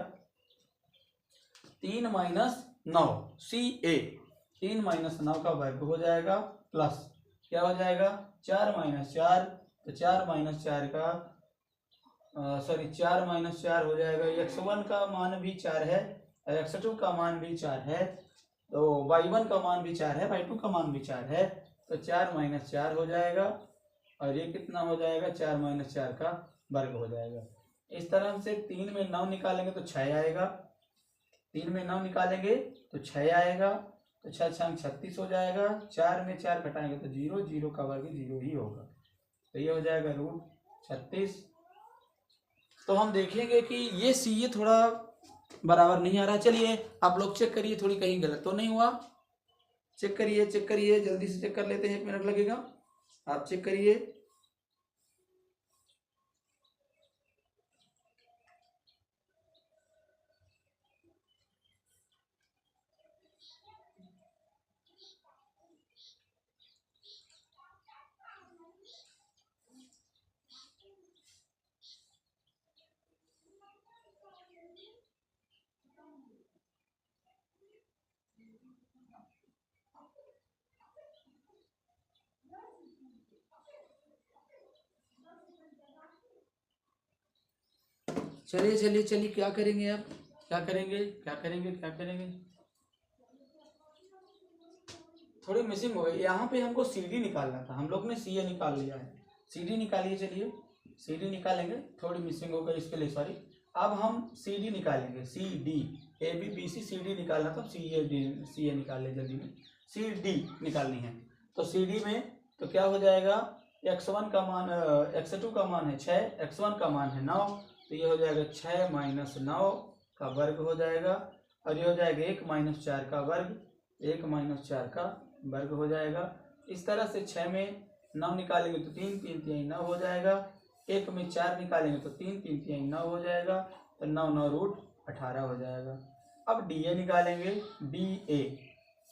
3 माइनस 9 सी ए, 3 माइनस 9 का वर्ग हो जाएगा, प्लस क्या हो जाएगा 4 माइनस 4, तो 4 माइनस 4 का 4 माइनस 4 हो जाएगा, x1 का मान भी 4 है और x2 का मान भी 4 है, तो y1 का मान भी 4 है, y2 का मान भी 4 है, तो 4 माइनस 4 हो जाएगा और ये कितना हो जाएगा 4 माइनस 4 का वर्ग हो जाएगा। इस तरह से 3 में 9 निकालेंगे तो 6 आएगा, 3 में 9 निकालेंगे तो 6 आएगा, तो 6 6 36 हो जाएगा, 4 में 4 घटाएंगे तो 0, 0 का वर्ग 0 ही होगा, तो ये हो जाएगा √36। तो हम देखेंगे कि ये सी ये थोड़ा बराबर नहीं आ रहा। चलिए आप लोग चेक करिए, थोड़ी कहीं गलत तो नहीं हुआ, चेक करिए, चेक करिए, जल्दी से चेक कर लेते हैं, 1 मिनट लगेगा, आप चेक करिए। चलिए चलिए चलिए, क्या करेंगे आप, क्या करेंगे, क्या करेंगे, क्या करेंगे, थोड़ी मिसिंग हो गई यहाँ पे, हमको सी डी निकालना था, हम लोग ने सी ए निकाल लिया है, सी डी निकालिए, चलिए सी डी निकालेंगे, थोड़ी मिसिंग हो गई इसके लिए सॉरी। अब हम सी डी निकालेंगे, C D, A B B C D निकालना था, सी ए निकाल ले जल्दी में, सी डी निकालनी है, तो सी डी में तो क्या हो जाएगा, x1 का मान x2 का मान है 6, x1 का मान है 9, तो ये हो जाएगा 6 माइनस 9 का वर्ग हो जाएगा, और ये हो जाएगा 1 माइनस 4 का वर्ग, 1 माइनस 4 का वर्ग हो जाएगा। इस तरह से 6 में 9 निकालेंगे तो 3 3 3 9 हो जाएगा, 1 में 4 निकालेंगे तो 3 3 3 9 हो जाएगा, तो 9 9 √18 हो जाएगा। अब डी ए निकालेंगे, डी ए,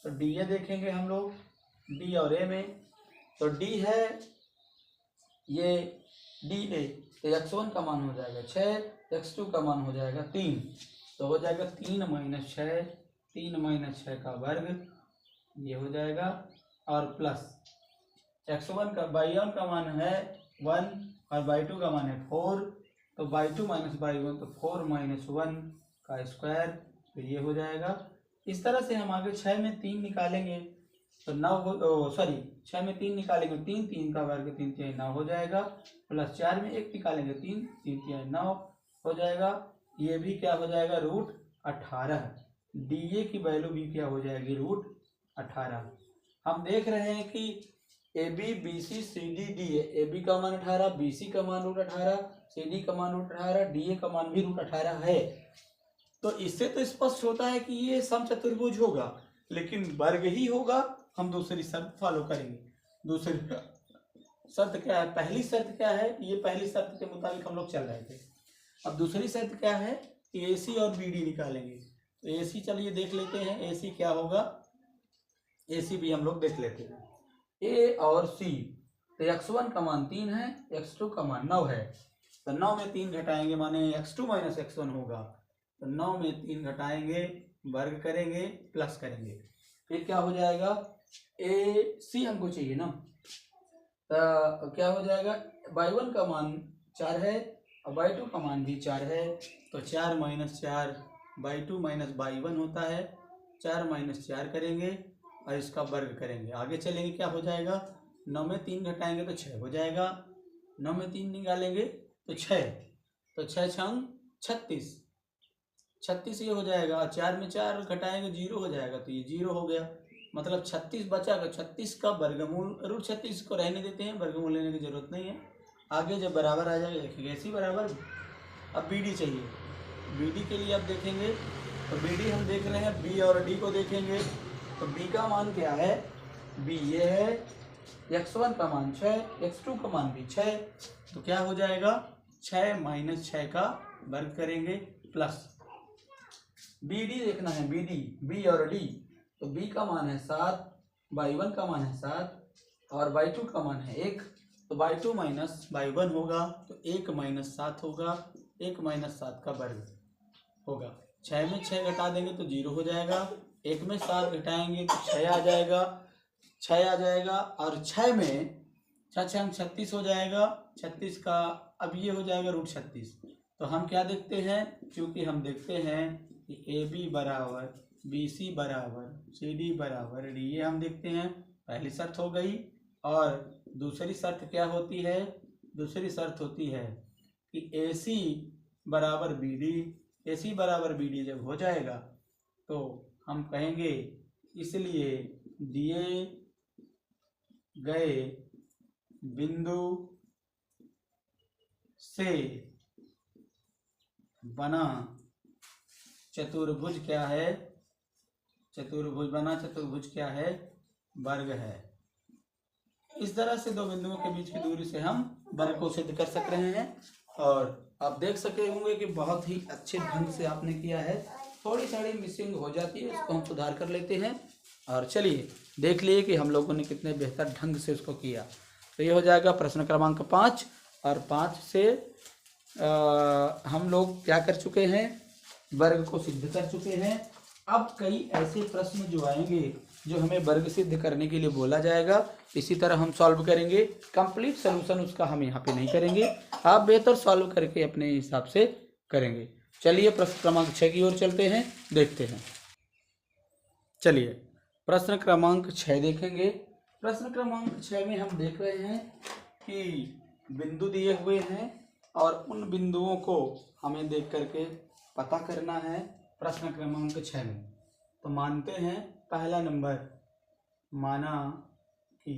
तो डी ए देखेंगे हम लोग, डी और ए में, तो डी है ये डी ए, तो x1 का मान हो जाएगा 6, x2 का मान हो जाएगा 3, तो हो जाएगा 3 माइनस 6, 3 माइनस 6 का वर्ग, ये हो जाएगा, और प्लस x1 का y1 का मान है 1 और y2 का मान है 4, तो y2 माइनस y1 तो 4 माइनस 1 का स्क्वायर, तो ये हो जाएगा। इस तरह से हम आगे 6 में 3 निकालेंगे तो 9 हो, सॉरी 6 में 3 निकालेंगे 3 3 का वर्ग 3 3 9 हो जाएगा, प्लस 4 में 1 निकालेंगे 3 3 3 9 हो जाएगा, ये भी क्या हो जाएगा √18, डी ए की वैल्यू भी क्या हो जाएगी √18। हम देख रहे हैं कि A B B C C D D A B का मान 18, बी सी का मान √18, सी डी का मान √18, डी ए का मान भी √18 है, तो इससे तो स्पष्ट होता है कि ये समचतुर्भुज होगा, लेकिन वर्ग ही होगा। हम दूसरी शर्त फॉलो करेंगे। दूसरी शर्त क्या है? पहली शर्त क्या है? ये पहली शर्त के मुताबिक हम लोग चल रहे थे। अब दूसरी शर्त क्या है? AC और BD निकालेंगे। तो AC चलिए देख लेते हैं, AC क्या होगा। AC भी हम लोग देख लेते हैं। A और C, तो x1 का मान 3 है, x2 का मान 9 है। तो 9 में 3 घटाएंगे माने x2 माइनस x1 होगा। तो 9 में 3 घटाएंगे, वर्ग करेंगे, प्लस करेंगे, फिर क्या हो जाएगा? AC हमको चाहिए ना, तो क्या हो जाएगा? y1 का मान 4 है और y2 का मान भी 4 है। तो 4 माइनस 4 y2 माइनस y1 होता है। 4 माइनस 4 करेंगे और इसका वर्ग करेंगे, आगे चलेंगे, क्या हो जाएगा? 9 में 3 घटाएंगे तो 6 हो जाएगा। 9 में 3 निकालेंगे तो 6, तो 6 छंग 36, 36 ये हो जाएगा। और 4 में 4 घटाएंगे 0 हो जाएगा, तो ये 0 हो गया। मतलब 36 बचा। 36 का वर्गमूल, रूट 36 को रहने देते हैं, वर्गमूल लेने की जरूरत नहीं है। आगे जब बराबर आ जाएगा देखिए ऐसी बराबर। अब BD चाहिए। BD के लिए अब देखेंगे, तो BD हम देख रहे हैं, B और D को देखेंगे। तो B का मान क्या है? B ये है, x1 का मान 6, x2 का मान भी 6। तो क्या हो जाएगा? 6 माइनस 6 का वर्ग करेंगे, प्लस BD देखना है। BD, B और D। तो B का मान है 7, y1 का मान है 7 और y2 का मान है 1। तो y2 माइनस y1 होगा, तो 1 माइनस 7 होगा। 1 माइनस 7 का वर्ग होगा। 6 में 6 घटा देंगे तो 0 हो जाएगा। 1 में 7 घटाएंगे तो 6 आ जाएगा, 6 आ जाएगा। और 6 में 6 36 हो जाएगा। 36 का अब ये हो जाएगा रूट 36। तो हम क्या देखते हैं? क्योंकि हम देखते हैं कि AB बराबर BC बराबर CD बराबर D, ये हम देखते हैं। पहली शर्त हो गई। और दूसरी शर्त क्या होती है? दूसरी शर्त होती है कि AC बराबर BD, AC बराबर BD जब हो जाएगा तो हम कहेंगे, इसलिए दिए गए बिंदु से बना चतुर्भुज क्या है? चतुर्भुज बना चतुर्भुज क्या है? वर्ग है। इस तरह से दो बिंदुओं के बीच की दूरी से हम वर्ग को सिद्ध कर सक रहे हैं। और आप देख सके होंगे कि बहुत ही अच्छे ढंग से आपने किया है। थोड़ी थोड़ी मिसिंग हो जाती है, उसको हम सुधार कर लेते हैं। और चलिए देख लिए कि हम लोगों ने कितने बेहतर ढंग से उसको किया। तो ये हो जाएगा प्रश्न क्रमांक 5। और 5 से हम लोग क्या कर चुके हैं? वर्ग को सिद्ध कर चुके हैं। अब कई ऐसे प्रश्न जो आएंगे जो हमें वर्ग सिद्ध करने के लिए बोला जाएगा, इसी तरह हम सॉल्व करेंगे। कंप्लीट सलूशन उसका हम यहाँ पे नहीं करेंगे, आप बेहतर सॉल्व करके अपने हिसाब से करेंगे। चलिए प्रश्न क्रमांक 6 की ओर चलते हैं, देखते हैं। चलिए प्रश्न क्रमांक 6 देखेंगे। प्रश्न क्रमांक 6 में हम देख रहे हैं कि बिंदु दिए हुए हैं और उन बिंदुओं को हमें देख करके पता करना है। प्रश्न क्रमांक 6 में तो मानते हैं पहला नंबर, माना कि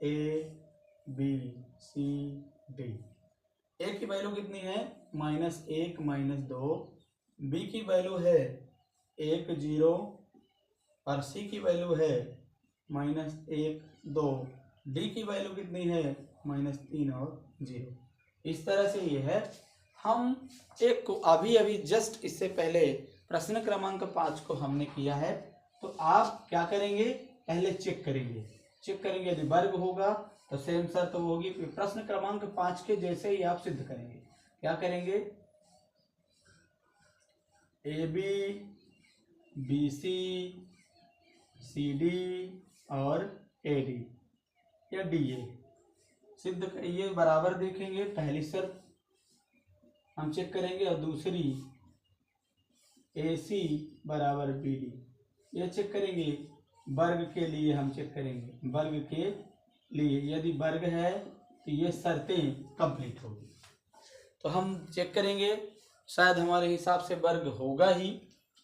ABCD, ए की वैल्यू कितनी है? -1 -2। बी की वैल्यू है 1 0 और सी की वैल्यू है -1 2। डी की वैल्यू कितनी है? -3 और 0। इस तरह से ये है। हम एक को अभी जस्ट इससे पहले प्रश्न क्रमांक 5 को हमने किया है। तो आप क्या करेंगे? पहले चेक करेंगे। यदि वर्ग होगा तो सेम शर्त होगी। फिर प्रश्न क्रमांक 5 के जैसे ही आप सिद्ध करेंगे। क्या करेंगे? AB BC CD और AD या DA सिद्ध करिए, बराबर देखेंगे। पहली शर्त हम चेक करेंगे और दूसरी AC बराबर BD ये चेक करेंगे। वर्ग के लिए हम चेक करेंगे, वर्ग के लिए यदि वर्ग है तो ये शर्तें कंप्लीट होगी। तो हम चेक करेंगे, शायद हमारे हिसाब से वर्ग होगा ही।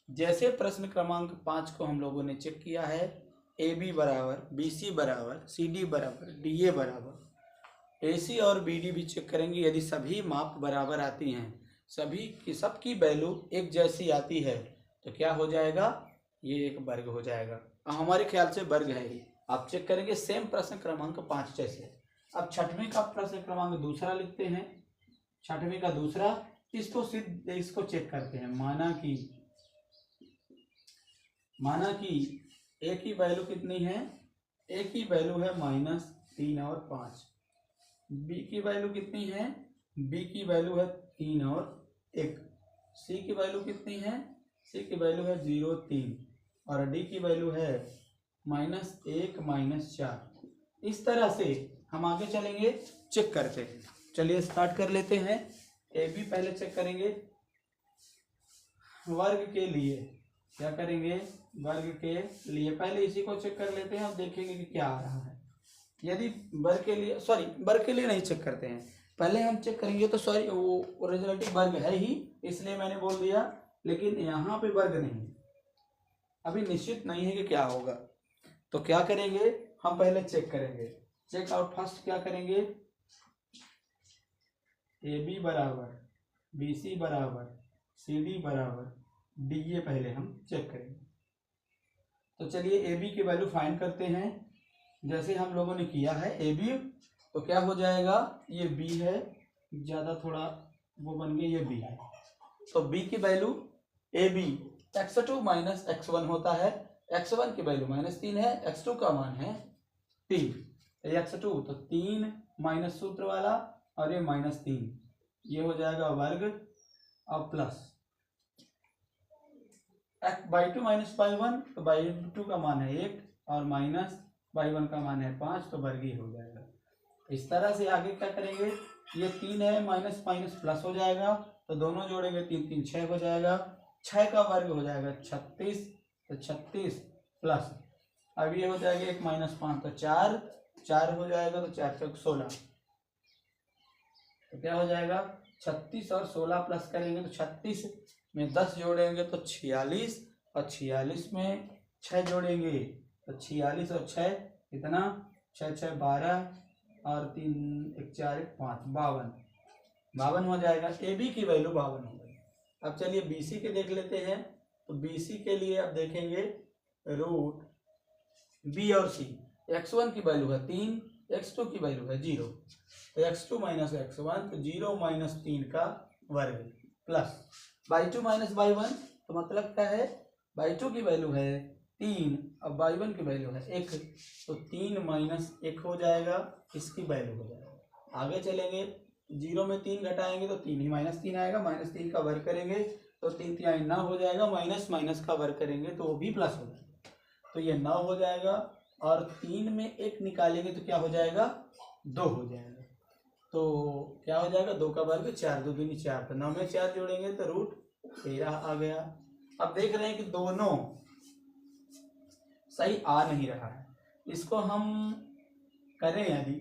जैसे प्रश्न क्रमांक 5 को हम लोगों ने चेक किया है, AB बराबर BC बराबर CD बराबर DA बराबर AC और BD भी चेक करेंगे। यदि सभी माप बराबर आती हैं, सभी की सबकी वैल्यू एक जैसी आती है तो क्या हो जाएगा, ये एक वर्ग हो जाएगा। हमारे ख्याल से वर्ग है ही। आप चेक करेंगे सेम प्रश्न क्रमांक 5 जैसे। अब छठवें का प्रश्न क्रमांक दूसरा लिखते हैं। छठवें का दूसरा, इसको चेक करते हैं। माना कि ए की वैल्यू कितनी है, ए की वैल्यू है -3 और 5। बी की वैल्यू कितनी है, बी की वैल्यू है 3 और 1। सी की वैल्यू कितनी है, सी की वैल्यू है 0 3 और डी की वैल्यू है -1 -4। इस तरह से हम आगे चलेंगे, चेक करते हैं। चलिए स्टार्ट कर लेते हैं। ए बी पहले चेक करेंगे। वर्ग के लिए क्या करेंगे, वर्ग के लिए पहले इसी को चेक कर लेते हैं और देखेंगे कि क्या आ रहा है। यदि वर्ग के लिए, सॉरी वर्ग के लिए नहीं चेक करते हैं, पहले हम चेक करेंगे तो सॉरी वो ओरिजिनलिटी वर्ग है ही, इसलिए मैंने बोल दिया, लेकिन यहाँ पे वर्ग नहीं, अभी निश्चित नहीं है कि क्या होगा। तो क्या करेंगे, हम पहले चेक करेंगे। चेक आउट फर्स्ट क्या करेंगे, ए बी बराबर बी सी बराबर सी डी बराबर डी, ये पहले हम चेक करेंगे। तो चलिए ए बी की वैल्यू फाइंड करते हैं, जैसे हम लोगों ने किया है। ए बी तो क्या हो जाएगा, ये बी है, ज़्यादा थोड़ा वो बन गया, ये बी है। तो बी की value A B x2 - x1 होता है। x1 की वैल्यू -3 है, x2 का मान है 3। x2 तो 3 माइनस सूत्र वाला और ये -3, ये हो जाएगा वर्ग और प्लस x/2 - y1, तो y2 का मान है 1 और माइनस y1 का मान है 5, तो वर्ग ही हो जाएगा। इस तरह से आगे क्या करेंगे, ये 3 है, माइनस माइनस प्लस हो जाएगा, तो दोनों जोड़ेंगे 3 3 6 हो जाएगा। 6 का वर्ग हो जाएगा 36, तो 36 प्लस अब ये हो जाएगा 1 - 5 तो 4 4 हो जाएगा, तो 4 चौक 16, तो क्या हो जाएगा 36 और 16 प्लस करेंगे तो 36 में 10 जोड़ेंगे तो 46 और 46 में 6 जोड़ेंगे तो 46 और 6 कितना, 6 6 12 और 3 1 4 1 5 52 हो जाएगा। ए बी की वैल्यू 52 हो गई। अब चलिए बी सी के देख लेते हैं। तो बी सी के लिए अब देखेंगे रूट बी और सी। x1 की वैल्यू है 3, x2 की वैल्यू है 0, तो x2 - x1 तो 0 - 3 का वर्ग प्लस y2 - y1, तो मतलब क्या है, y2 की वैल्यू है 3 और y1 की वैल्यू है 1, तो 3 - 1 हो जाएगा, इसकी वैल्यू हो जाएगा। आगे चलेंगे, 0 में 3 घटाएंगे तो 3 ही -3 आएगा, -3 का वर्ग करेंगे तो 3 3 9 हो जाएगा, माइनस माइनस का वर्ग करेंगे तो वो भी प्लस हो जाएगा, तो ये 9 हो जाएगा। और 3 में 1 निकालेंगे तो क्या हो जाएगा, 2 हो जाएगा। तो क्या हो जाएगा, 2 का वर्ग 4 2 दूनी 4, तो 9 में 4 जोड़ेंगे तो रूट 13 आ गया। अब देख रहे हैं कि दोनों सही आ नहीं रहा है, इसको हम करें यदि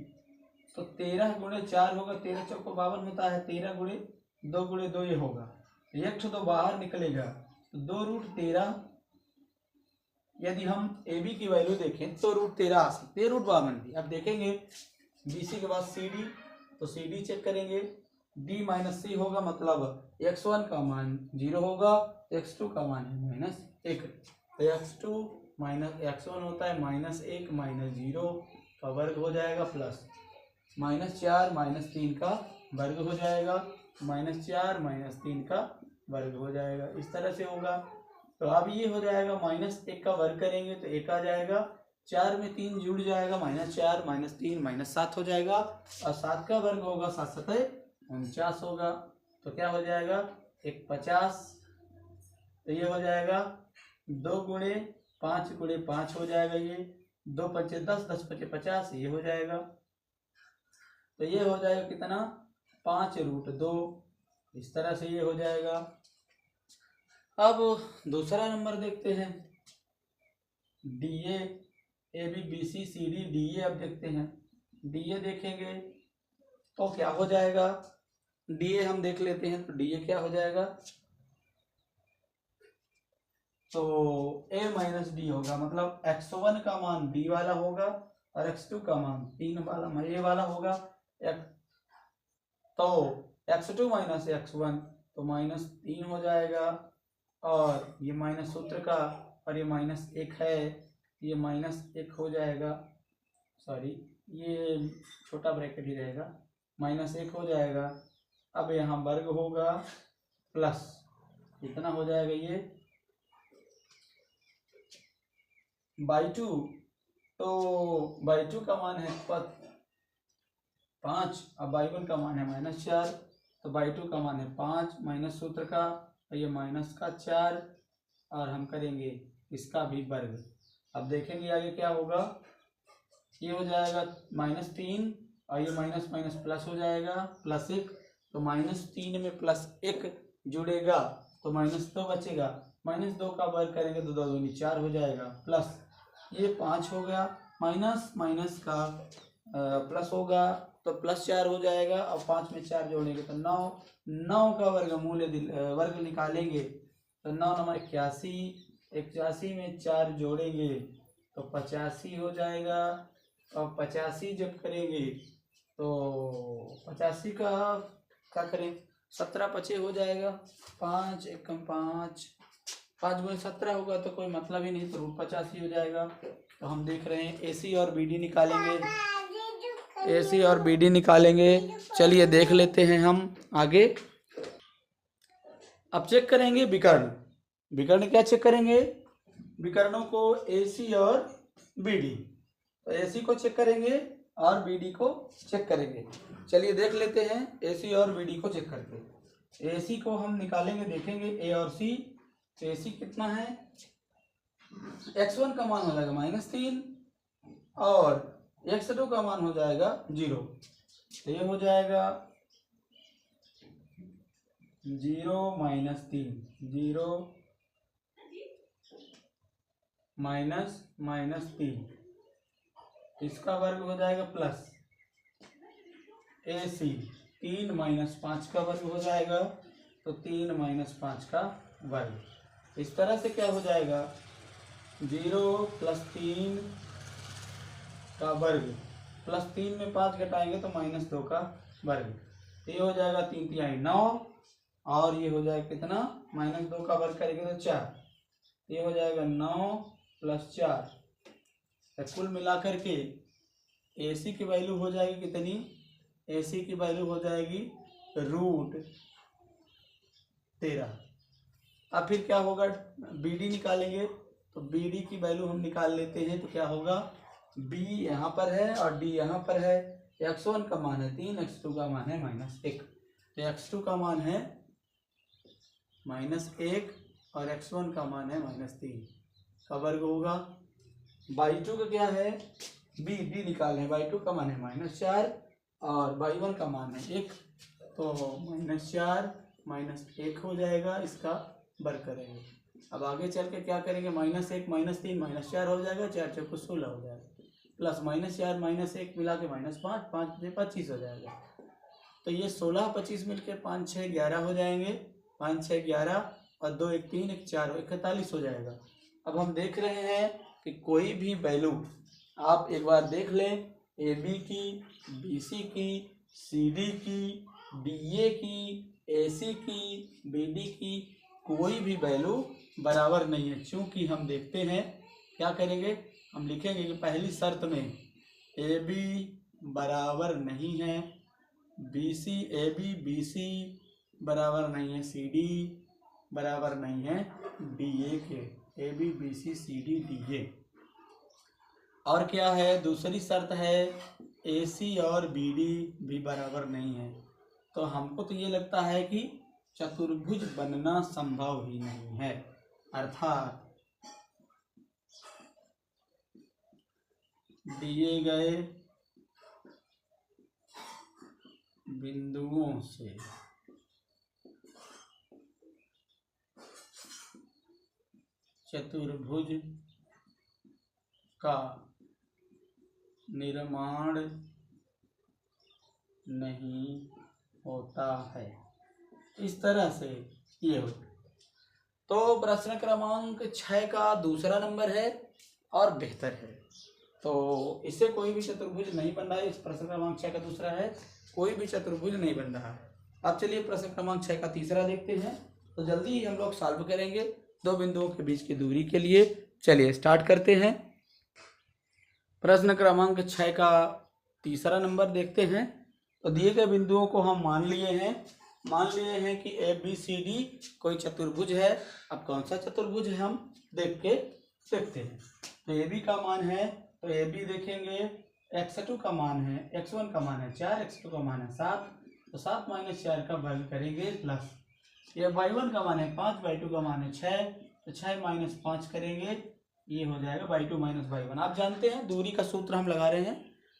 तो 13 × 4 होगा, 13 चौको 52 होता है, 13 × 2 × 2 ये होगा, एक तो बाहर निकलेगा तो 2 रूट 13। यदि हम ए बी की वैल्यू देखें तो रूट 13 आ सकती है, रूट 52 भी। अब देखेंगे बी सी के बाद सी डी, तो सी डी चेक करेंगे, डी - सी होगा, मतलब x1 का मान 0 होगा, x2 का मान है -1, तो x2 - x1 होता है -1 - 0 का वर्ग हो जाएगा, प्लस -4 - 3 का वर्ग हो जाएगा, -4 - 3 का वर्ग हो जाएगा। इस तरह से होगा। तो अब ये हो जाएगा, -1 का वर्ग करेंगे तो 1 आ जाएगा, 4 में 3 जुड़ जाएगा, -4 - 3 -7 हो जाएगा, और 7 का वर्ग होगा 7 7 49 होगा, तो क्या हो जाएगा 1 50, तो ये हो जाएगा 2 × 5 × 5 हो जाएगा, ये 2 5 10 10 5 50, ये हो जाएगा। तो ये हो जाएगा कितना, 5√2, इस तरह से ये हो जाएगा। अब दूसरा नंबर देखते हैं, D A B B C C D D A. अब देखते हैं डी ए, देखेंगे तो क्या हो जाएगा, डी ए हम देख लेते हैं। तो डी ए क्या हो जाएगा, तो a - d होगा, मतलब x1 का मान b वाला होगा और x2 का मान 3 वाला ए वाला होगा। तो x2 माइनस x1 तो -3 हो जाएगा, और ये माइनस सूत्र का, और ये -1 है, ये -1 हो जाएगा, सॉरी ये छोटा ब्रैकेट ही रहेगा, -1 हो जाएगा। अब यहाँ वर्ग होगा प्लस कितना हो जाएगा, ये बाई 2, तो बाई 2 का मान है 5 और बाई 1 का मान है -4, तो बाई 2 का मान है 5 माइनस सूत्र का, और ये माइनस का 4, और हम करेंगे इसका भी वर्ग। अब देखेंगे आगे क्या होगा, ये हो जाएगा -3 और ये माइनस माइनस प्लस हो जाएगा +1, तो -3 में +1 जुड़ेगा तो -2 बचेगा, -2 का वर्ग करेंगे तो 2 दूनी 4 हो जाएगा, प्लस ये 5 हो गया, माइनस माइनस का प्लस होगा तो +4 हो जाएगा, और 5 में 4 जोड़ेंगे तो 9, 9 का वर्ग निकालेंगे तो 9 9 81, 81 में 4 जोड़ेंगे तो 85 हो जाएगा, और 85 जब करेंगे तो 85 का क्या करें, 17 पचे हो जाएगा, 5 एकम 5, 5 गुणे 17 होगा तो कोई मतलब ही नहीं, तो √85 हो जाएगा। तो हम देख रहे हैं AC और BD निकालेंगे, AC और BD निकालेंगे। चलिए देख लेते हैं हम आगे। अब चेक करेंगे विकर्ण, विकर्ण क्या चेक करेंगे, विकर्णों को AC और BD, तो AC को चेक करेंगे और BD को चेक करेंगे। चलिए देख लेते हैं AC और BD को चेक करके। AC को हम निकालेंगे, देखेंगे A और C, तो AC कितना है, x1 का मान हो जाएगा -3 और x2 का मान हो जाएगा 0, तो ये हो जाएगा 0 -3, 0 -3, इसका वर्ग हो जाएगा प्लस AC 3 -5 का वर्ग हो जाएगा, तो 3 -5 का वर्ग। इस तरह से क्या हो जाएगा, 0 + 3 का वर्ग प्लस 3 में 5 घटाएंगे तो -2 का वर्ग, तो ये हो जाएगा 3 तिहाई 9, और ये हो जाएगा कितना, -2 का वर्ग करेंगे तो 4, ये हो जाएगा 9 + 4, तो कुल मिलाकर के AC की वैल्यू हो जाएगी कितनी, AC की वैल्यू हो जाएगी √13। अब फिर क्या होगा, BD निकालेंगे, तो BD की वैल्यू हम निकाल लेते हैं, तो क्या होगा, B यहाँ पर है और D यहाँ पर है, x1 का मान है 3, x2 का मान है -1, तो x2 का मान है -1 और x1 का मान है -3 का वर्ग होगा। बाई 2 का क्या है, B निकालना है, बाई 2 का मान है -4 और बाई 1 का मान है 1, तो -4 -1 हो जाएगा, इसका वर्ग करेंगे। अब आगे चल के क्या करेंगे, -1 -3 -4 हो जाएगा, 4 4 16 हो जाएगा, प्लस -4 -1 मिला के -5, 5 में 25 हो जाएगा, तो ये 16 25 मिलके 5 6 11 हो जाएंगे, 5 6 11 और 2 1 3 1 4 41 हो जाएगा। अब हम देख रहे हैं कि कोई भी वैल्यू आप एक बार देख लें, AB की, BC की, CD की, DA की, AC की, BD की, कोई भी वैल्यू बराबर नहीं है। चूंकि हम देखते हैं क्या करेंगे, हम लिखेंगे कि पहली शर्त में AB बराबर नहीं है BC, AB BC बराबर नहीं है CD बराबर नहीं है DA के, AB BC CD DA। और क्या है, दूसरी शर्त है AC और BD भी बराबर नहीं है, तो हमको तो ये लगता है कि चतुर्भुज बनना संभव ही नहीं है, अर्थात दिए गए बिंदुओं से चतुर्भुज का निर्माण नहीं होता है। इस तरह से ये होता। तो प्रश्न क्रमांक 6 का दूसरा नंबर है और बेहतर है। तो इससे कोई भी चतुर्भुज नहीं बन रहा है। इस प्रश्न क्रमांक 6 का दूसरा है, कोई भी चतुर्भुज नहीं बन रहा है। अब चलिए प्रश्न क्रमांक 6 का तीसरा देखते हैं। तो जल्दी ही हम लोग सॉल्व करेंगे दो बिंदुओं के बीच की दूरी के लिए। चलिए स्टार्ट करते हैं। प्रश्न क्रमांक 6 का तीसरा नंबर देखते हैं। तो दिए गए बिंदुओं को हम मान लिए हैं कि ए बी सी डी कोई चतुर्भुज है। अब कौन सा चतुर्भुज है हम देखते हैं। तो ए बी का मान है, तो ए बी देखेंगे, x2 का मान है, x1 का मान है 4, x2 का मान है 7, तो 7 माइनस 4 का वर्ग करेंगे प्लस ये y1 का मान है 5, y2 का मान है 6, तो 6 माइनस 5 करेंगे, ये हो जाएगा y2 माइनस y1। आप जानते हैं दूरी का सूत्र हम लगा रहे हैं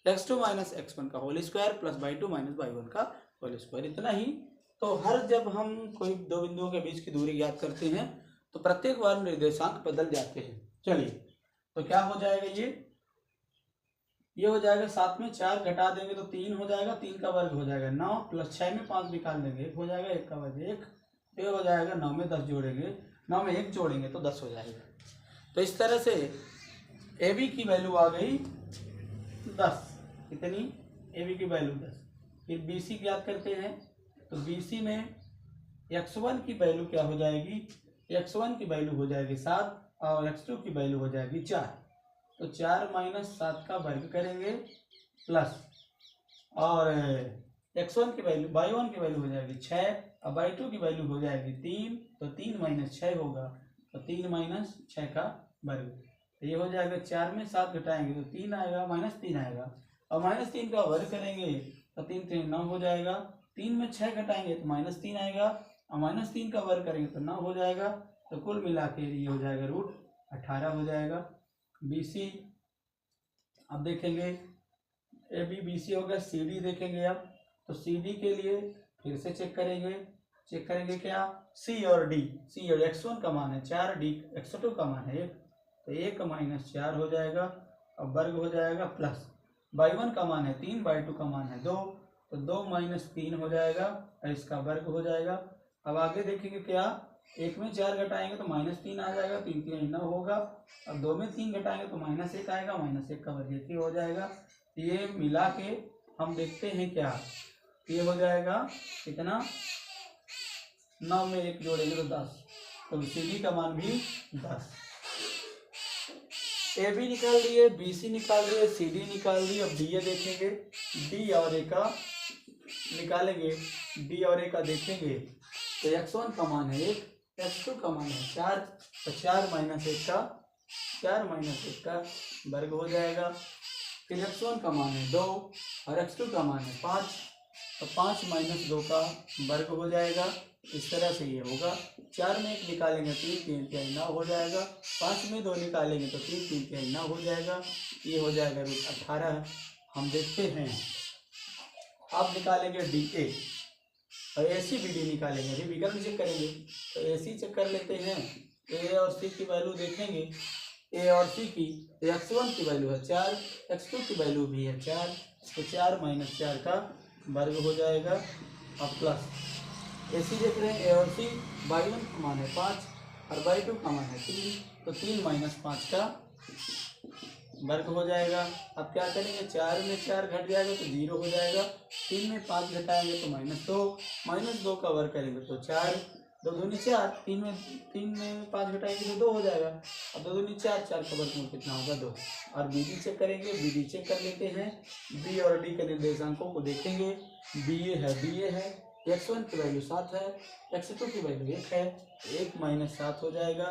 x2 माइनस x1 का whole square plus y2 minus y1 का होल स्क्वायर, इतना ही। तो हर जब हम कोई दो बिंदुओं के बीच की दूरी ज्ञात करते हैं तो प्रत्येक बार निर्देशांक बदल जाते हैं। चलिए तो क्या हो जाएगा, ये हो जाएगा 7 में 4 घटा देंगे तो 3 हो जाएगा, 3 का वर्ग हो जाएगा 9, प्लस 6 में 5 निकाल देंगे 1 हो जाएगा, 1 का वर्ग 1, ये हो जाएगा 9 में 10 जोड़ेंगे, 9 में 1 जोड़ेंगे तो 10 हो जाएगा। तो इस तरह से ए बी की वैल्यू आ गई 10, कितनी, ए बी की वैल्यू 10। फिर बी सी ज्ञात करते हैं। तो बी सी में x1 की वैल्यू क्या हो जाएगी, x1 की वैल्यू हो जाएगी 7 और x2 की वैल्यू हो जाएगी 4, तो 4 माइनस 7 का वर्ग करेंगे प्लस और x1 की वैल्यू y1 की वैल्यू हो जाएगी 6 और y2 की वैल्यू हो जाएगी 3, तो 3 माइनस 6 होगा, तो 3 माइनस 6 का वर्ग, तो ये हो जाएगा 4 में 7 घटाएंगे तो 3 आएगा, माइनस 3 आएगा, और माइनस 3 का वर्ग करेंगे तो 3 3 9 हो जाएगा, 3 में 6 घटाएंगे तो माइनस 3 आएगा, और माइनस 3 का वर्ग करेंगे तो 9 हो जाएगा, तो कुल मिला के ये हो जाएगा √18 हो जाएगा। बी सी अब देखेंगे, ए बी बी सी हो गया, सी डी देखेंगे अब। तो सी डी के लिए फिर से चेक करेंगे क्या, सी और डी, सी और x1 का मान है 4, डी x2 का मान है 1, तो 1 माइनस 4 हो जाएगा और वर्ग हो जाएगा प्लस y1 का मान है 3, y2 का मान है 2, तो 2 माइनस 3 हो जाएगा और इसका वर्ग हो जाएगा। अब आगे देखेंगे क्या, 1 में 4 घटाएंगे तो माइनस 3 आ जाएगा, 3 3 9 होगा, अब 2 में 3 घटाएंगे तो माइनस 1 आएगा, माइनस 1 का वर्ग 1 हो जाएगा। ये मिला के हम देखते हैं क्या, ये हो जाएगा कितना, 9 में 1 जोड़ेंगे तो 10, तो सी डी का मान भी 10। ए बी निकाल दिए, बी सी निकाल दिए, सी डी निकाल दिए। अब डी ए देखेंगे, डी और ए का निकालेंगे, डी और ए का देखेंगे। तो x1 का मान है 1, x2 का मान है 4, तो 4 माइनस 1 का वर्ग हो जाएगा। फिर x1 का मान है 2 और x2 का मान है 5, तो 5 माइनस 2 का वर्ग हो जाएगा। इस तरह से ये होगा, 4 में 1 निकालेंगे 3 3 3 9 हो जाएगा, 5 में 2 निकालेंगे तो 3 3 3 9 हो जाएगा, ये हो जाएगा √18। हम देखते हैं, अब निकालेंगे डी ए और ए सी बी डी निकालेंगे, अभी विकल्प चेक करेंगे। तो ए सी चेक कर लेते हैं, ए और सी की वैल्यू देखेंगे, ए और सी की, x1 की वैल्यू है 4, x2 की वैल्यू भी है 4, तो 4 माइनस 4 का वर्ग हो जाएगा। अब प्लस ए सी देख रहे हैं, ए और सी, y1 का मान है 5 और y2 का मान है 3, तो 3 माइनस 5 का वर्ग हो जाएगा। अब क्या करेंगे, 4 में 4 घट जाएगा तो 0 हो जाएगा, 3 में 5 घटाएंगे तो माइनस 2 का वर्ग करेंगे तो 4, 2 दूनी 4, 3 में 5 घटाएंगे तो 2 हो जाएगा, अब 2 दूनी 4, 4 का वर्ग कितना होगा 2। और बी डी चेक करेंगे, बी डी चेक कर लेते हैं, बी और डी के निर्देशांकों को देखेंगे। बी ए है, x1 की वैल्यू 7 है, x2 की वैल्यू 1 है, 1 माइनस 7 हो जाएगा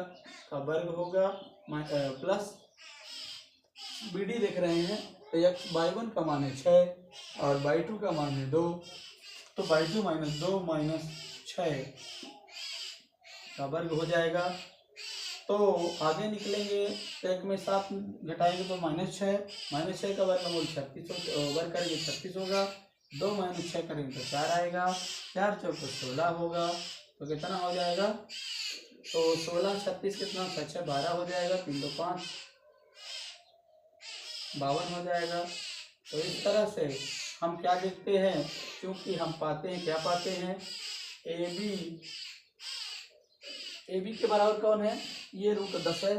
का वर्ग होगा प्लस बी डी देख रहे हैं, तो y1 का मान है 6 और y2 का मान है 2, तो y2 माइनस 2 माइनस 6 का वर्ग हो जाएगा। तो आगे निकलेंगे, तो 1 में 7 घटाएंगे तो माइनस 6 का वर्गमूल 36 वर्ग करेंगे 36 होगा, 2 माइनस 6 करेंगे तो 4 आएगा, 4 चौक 16 होगा, तो कितना हो जाएगा, तो 16 36 कितना 6 6 12 हो जाएगा, 3 2 5 52 हो जाएगा। तो इस तरह से हम क्या देखते हैं, क्योंकि हम पाते हैं ए बी के बराबर कौन है, ये √10 है,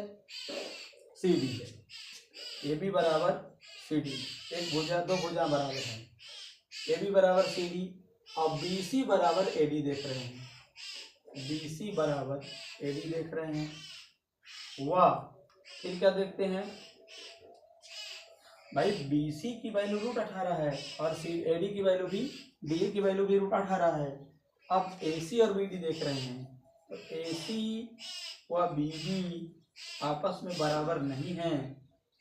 सी डी है। ए बी बराबर सी डी, एक भुजा दो भुजा बराबर है, ए बी बराबर सी डी और बी सी बराबर ए डी देख रहे हैं, बी सी बराबर ए डी देख रहे हैं। वाह, फिर क्या देखते हैं भाई, बी सी की वैल्यू √18 है और सी ए डी की वैल्यू भी, डी ए की वैल्यू भी √18 है। अब ए सी और बी डी देख रहे हैं, तो ए सी व बी डी आपस में बराबर नहीं है,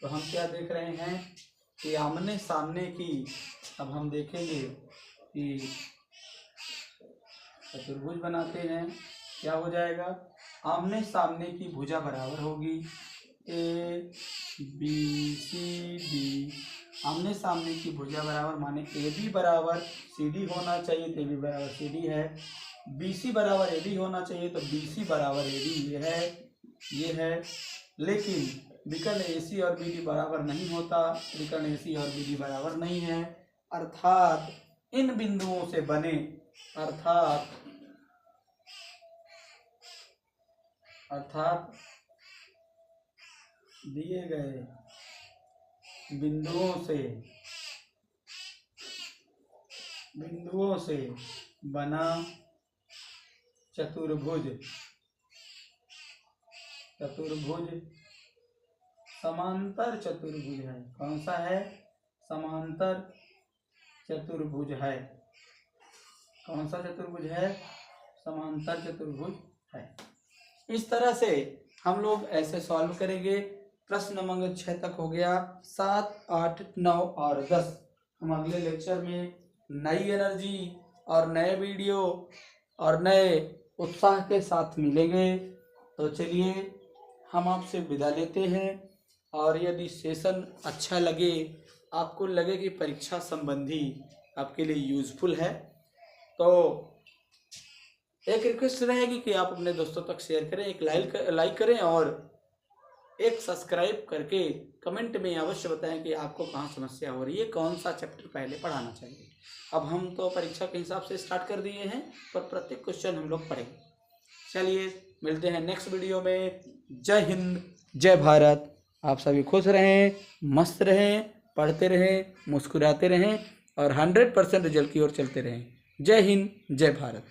तो हम क्या देख रहे हैं कि आमने सामने की, अब हम देखेंगे कि चतुर्भुज बनाते हैं, क्या हो जाएगा, आमने सामने की भुजा बराबर होगी, ए बी सी डी, आमने सामने की भुजा बराबर माने ए बी बराबर सी डी होना चाहिए, तो ए बी बराबर सी डी है, बी सी बराबर ए डी होना चाहिए, तो बी सी बराबर ए डी ये है। लेकिन विकर्ण ए सी और बी डी बराबर नहीं होता, विकर्ण ए सी और बी डी बराबर नहीं है, अर्थात इन बिंदुओं से बने, अर्थात दिए गए बिंदुओं से बना चतुर्भुज समांतर चतुर्भुज है। कौन सा है? समांतर चतुर्भुज है। कौन सा चतुर्भुज है? समांतर चतुर्भुज है। इस तरह से हम लोग ऐसे सॉल्व करेंगे। प्रश्न नंबर 6 तक हो गया। 7, 8, 9 और 10 हम अगले लेक्चर में नई एनर्जी और नए वीडियो और नए उत्साह के साथ मिलेंगे। तो चलिए हम आपसे विदा लेते हैं, और यदि सेशन अच्छा लगे, आपको लगे कि परीक्षा संबंधी आपके लिए यूजफुल है, तो एक रिक्वेस्ट रहेगी कि आप अपने दोस्तों तक शेयर करें, एक लाइक करें और एक सब्सक्राइब करके कमेंट में अवश्य बताएं कि आपको कहाँ समस्या हो रही है, कौन सा चैप्टर पहले पढ़ाना चाहिए। अब हम तो परीक्षा के हिसाब से स्टार्ट कर दिए हैं, पर प्रत्येक क्वेश्चन हम लोग पढ़ेंगे। चलिए मिलते हैं नेक्स्ट वीडियो में। जय हिंद, जय भारत। आप सभी खुश रहें, मस्त रहें, पढ़ते रहें, मुस्कुराते रहें और 100% रिजल्ट की ओर चलते रहें। जय हिंद, जय भारत।